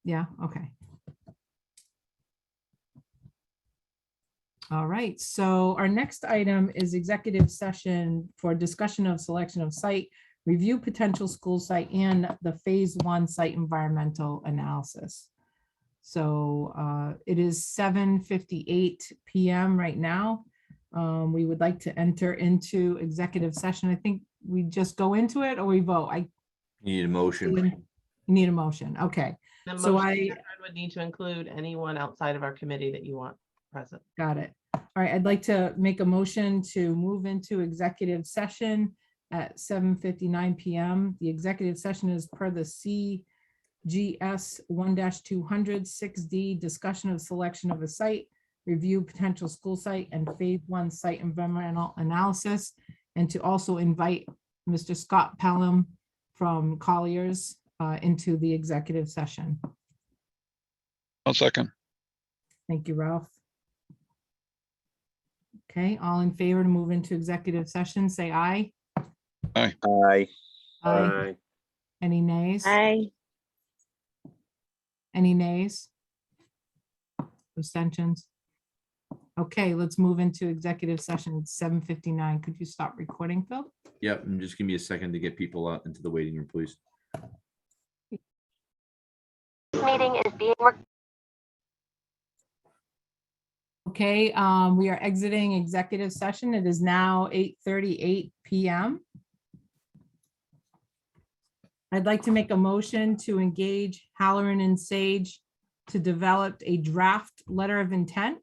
Yeah, okay. All right, so our next item is executive session for discussion of selection of site, review potential school site, and the phase 1 site environmental analysis. So it is 7:58 p.m. right now. We would like to enter into executive session. I think we just go into it or we vote. You need a motion. You need a motion, okay. The So motion would need to include anyone outside of our committee that you want present. Got it. All right, I'd like to make a motion to move into executive session at 7:59 p.m. The executive session is per the CGS 1-200 6D, discussion of selection of a site, review potential school site, and phase 1 site environmental analysis, and to also invite Mr. Scott Pelham from Colliers into the executive session. I'll second. Thank you, Ralph. Okay, all in favor to move into executive session, say aye. Aye. Aye. Aye. Any nays? Aye. Any nays? Abstentions? Okay, let's move into executive session at 7:59. Could you stop recording, Phil? Yep, and just give me a second to get people out into the waiting room, please. Meeting is being recorded. Okay, we are exiting executive session. It is now 8:38 p.m. I'd like to make a motion to engage Halloran and Sage to develop a draft letter of intent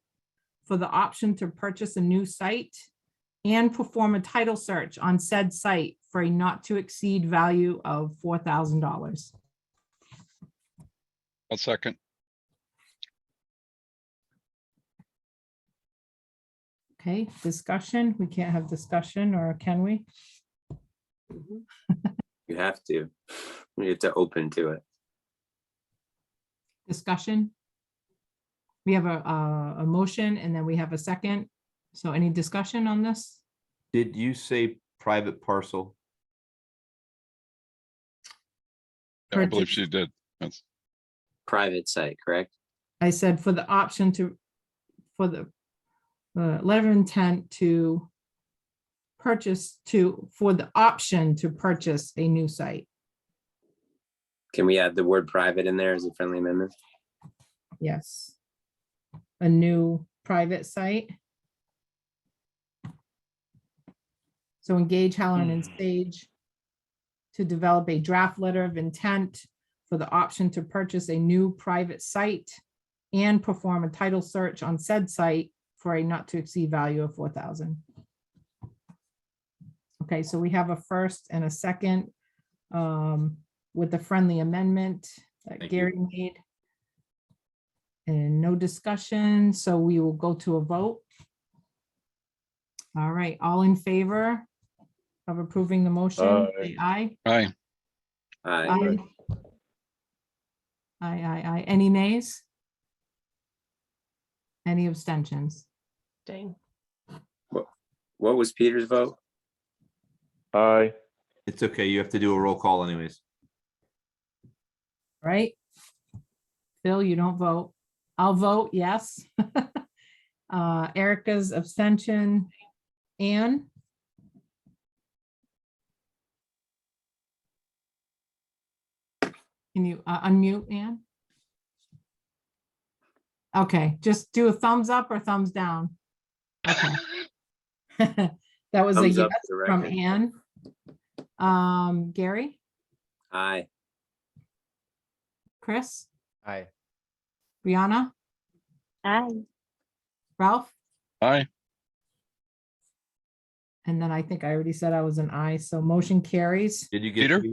for the option to purchase a new site and perform a title search on said site for a not to exceed value of $4,000. I'll second. Okay, discussion. We can't have discussion, or can we? You have to. We have to open to it. Discussion. We have a motion and then we have a second. So any discussion on this? Did you say private parcel? Yeah, I believe Purchase. she did. That's Private site, correct? I said for the option to, for the letter of intent to purchase for the option to purchase a new site. Can we add the word private in there as a friendly amendment? Yes. A new private site. So engage Halloran and Sage to develop a draft letter of intent for the option to purchase a new private site and perform a title search on said site for a not to exceed value of $4,000. Okay, so we have a first and a second with the friendly amendment that Thank you. Gary made. And no discussion, so we will go to a vote. All right, all in favor of approving the motion, say aye. aye. Aye. Aye. Any nays? Any abstentions? Dang. What was Peter's vote? Aye. It's okay. You have to do a roll call anyways. Right? Phil, you don't vote. I'll vote yes. Erica's abstention. Anne? Can you unmute, Anne? Okay, just do a thumbs up or thumbs down. Okay. That was a Thumbs yes up for the from record. Anne. Gary, Aye. Chris, Aye. Brianna, Aye. Ralph, Aye. and then I think I already said I was an aye, so motion carries. Did you get? Peter?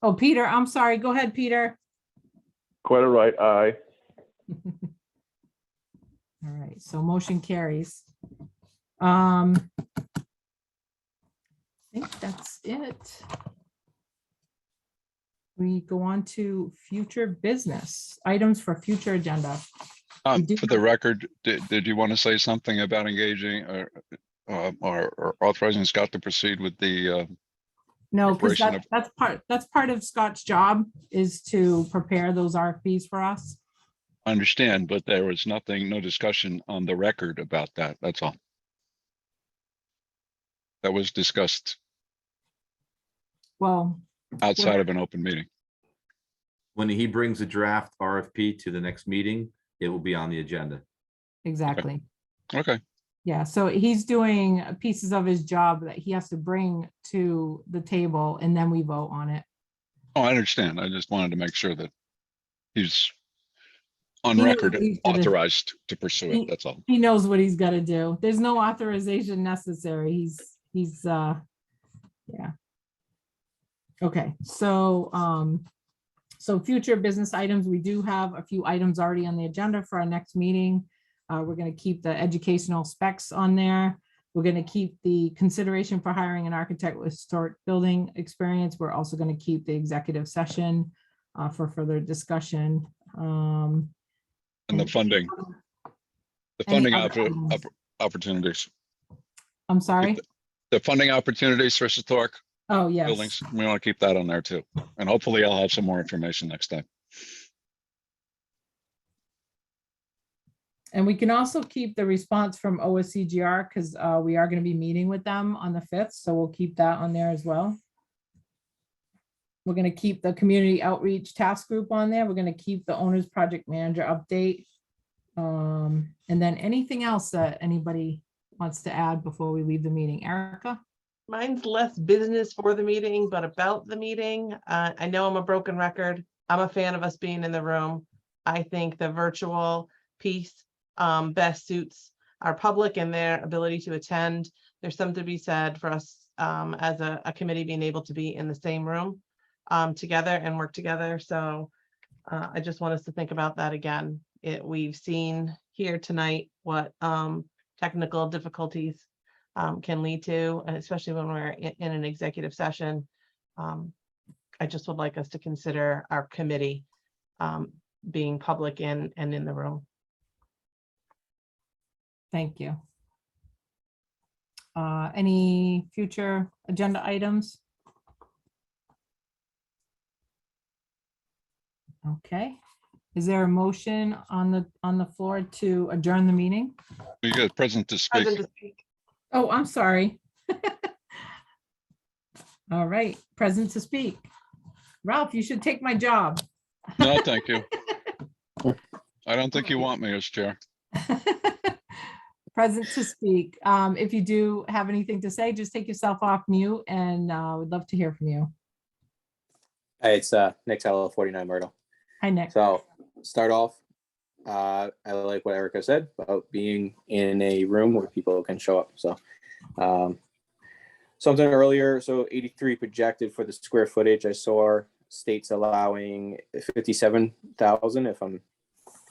Oh, Peter, I'm sorry. Go ahead, Peter. Quite all right, aye. All right, so motion carries. I think that's it. We go on to future business, items for future agenda. We do For the record, did you want to say something about engaging or authorizing Scott to proceed with the, No, because preparation that's part of Scott's job is to prepare those RFPs for us. I understand, but there was nothing, no discussion on the record about that. That's all. That was discussed Well, outside of an open meeting. When he brings a draft RFP to the next meeting, it will be on the agenda. exactly. Okay, Yeah, so he's doing pieces of his job that he has to bring to the table and then we vote on it. oh, I understand. I just wanted to make sure that he's on He knows record what he's gonna- authorized to pursue it. That's all. He knows what he's got to do. There's no authorization necessary. He's yeah. Okay, so future business items, we do have a few items already on the agenda for our next meeting. We're going to keep the educational specs on there. We're going to keep the consideration for hiring an architect with historic building experience. We're also going to keep the executive session for further discussion. And the and funding, any other items? opportunities, I'm sorry. the funding opportunities for historic Oh, yes. buildings. We want to keep that on there too. And hopefully I'll have some more information next time. And we can also keep the response from OSCGR because we are going to be meeting with them on the 5th. So we'll keep that on there as well. We're going to keep the community outreach task group on there. We're going to keep the owner's project manager update. And then anything else that anybody wants to add before we leave the meeting? Erica? Mine's less business for the meeting, but about the meeting. I know I'm a broken record. I'm a fan of us being in the room. I think the virtual piece best suits our public and their ability to attend. There's something to be said for us as a committee being able to be in the same room together and work together. So I just want us to think about that again. We've seen here tonight what technical difficulties can lead to, and especially when we're in an executive session. I just would like us to consider our committee being public and in the room. Thank you. Any future agenda items? Okay. Is there a motion on the floor to adjourn the meeting? You get present to speak. Present to speak. Oh, I'm sorry. All right, present to speak. Ralph, you should take my job. No, thank you. I don't think you want me as chair. Present to speak. If you do have anything to say, just take yourself off mute and we'd love to hear from you. Hey, it's Nick Tello, 49 Myrtle. Hi, Nick. So start off, I like what Erica said about being in a room where people can show up. So something earlier, so 83 projected for the square footage. I saw states allowing 57,000, if I'm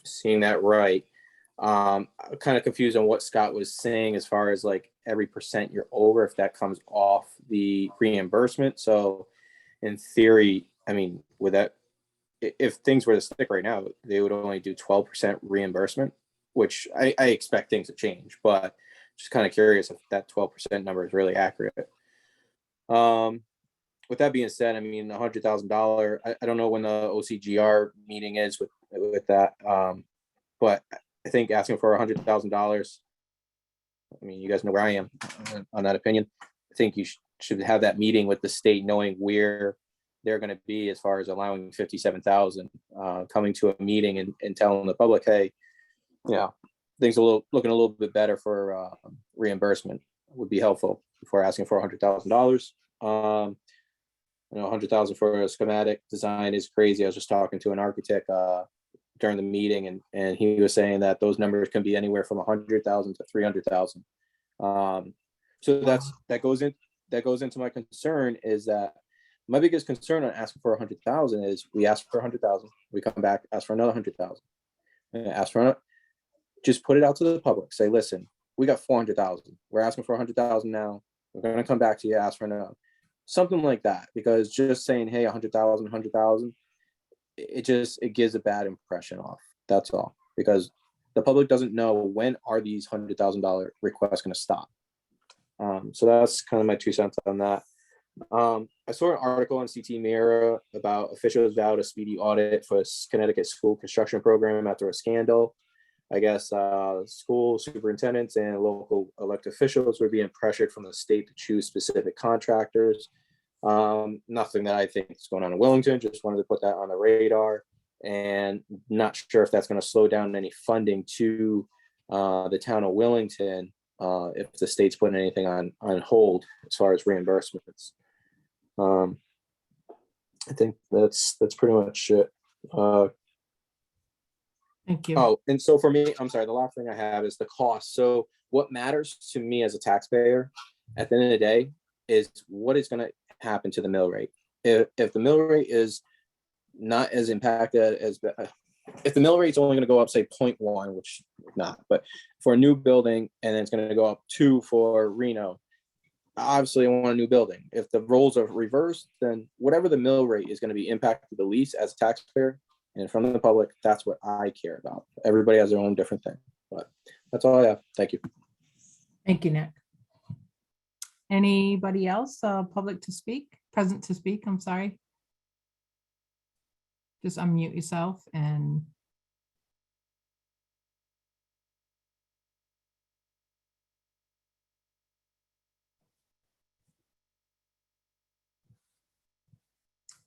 seeing that right. I'm kind of confused on what Scott was saying as far as like every percent you're over, if that comes off the reimbursement. So in theory, I mean, with that, if things were to stick right now, they would only do 12% reimbursement, which I expect things to change, but just kind of curious if that 12% number is really accurate. With that being said, I mean, $100,000, I don't know when the OCGR meeting is with that, but I think asking for $100,000, I mean, you guys know where I am on that opinion. I think you should have that meeting with the state, knowing where they're going to be as far as allowing 57,000, coming to a meeting and telling the public, hey, things looking a little bit better for reimbursement would be helpful before asking for $100,000. $100,000 for a schematic design is crazy. I was just talking to an architect during the meeting, and he was saying that those numbers can be anywhere from 100,000 to 300,000. So that goes into my concern is that my biggest concern on asking for 100,000 is we ask for 100,000, we come back, ask for another 100,000, ask for just put it out to the public. Say, listen, we got 400,000. We're asking for 100,000 now. We're going to come back to you, ask for another. Something like that, because just saying, hey, 100,000, it gives a bad impression off. That's all, because the public doesn't know when are these $100,000 requests going to stop. So that's kind of my 2 cents on that. I saw an article on CT Mirror about officials vowed a speedy audit for Connecticut school construction program after a scandal. I guess school superintendents and local elected officials were being pressured from the state to choose specific contractors. Nothing that I think is going on in Willington, just wanted to put that on the radar, and not sure if that's going to slow down any funding to the town of Willington if the state's putting anything on hold as far as reimbursements. I think that's pretty much it. Thank you. Oh, and so for me, I'm sorry, the last thing I have is the cost. So what matters to me as a taxpayer at the end of the day is what is going to happen to the mill rate. If the mill rate is not as impacted as, if the mill rate's only going to go up, say 0.1, which not, but for a new building, and then it's going to go up 2 for Reno, obviously I want a new building. If the roles are reversed, then whatever the mill rate is going to be impacted the least as a taxpayer and in front of the public, that's what I care about. Everybody has their own different thing, but that's all I have. Thank you. Thank you, Nick. Anybody else, public to speak, present to speak, I'm sorry. Just unmute yourself and.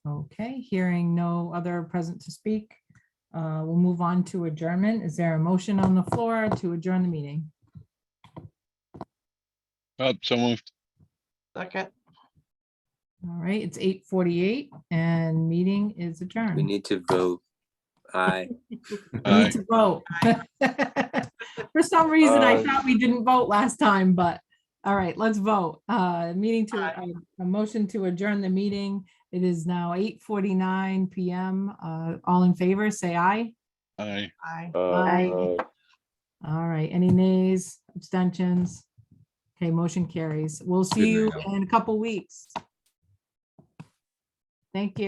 Okay, hearing no other present to speak, we'll move on to adjournment. Is there a motion on the floor to adjourn the meeting? So moved. Okay. All right, it's 8:48 and meeting is adjourned. We need to vote. Aye. We need to vote. For some reason, I thought we didn't vote last time, but all right, let's vote. A motion to adjourn the meeting. It is now 8:49 p.m. All in favor, say aye. Aye. Aye. Aye. All right, any nays, abstentions? Okay, motion carries. We'll see you in a couple weeks. Thank you.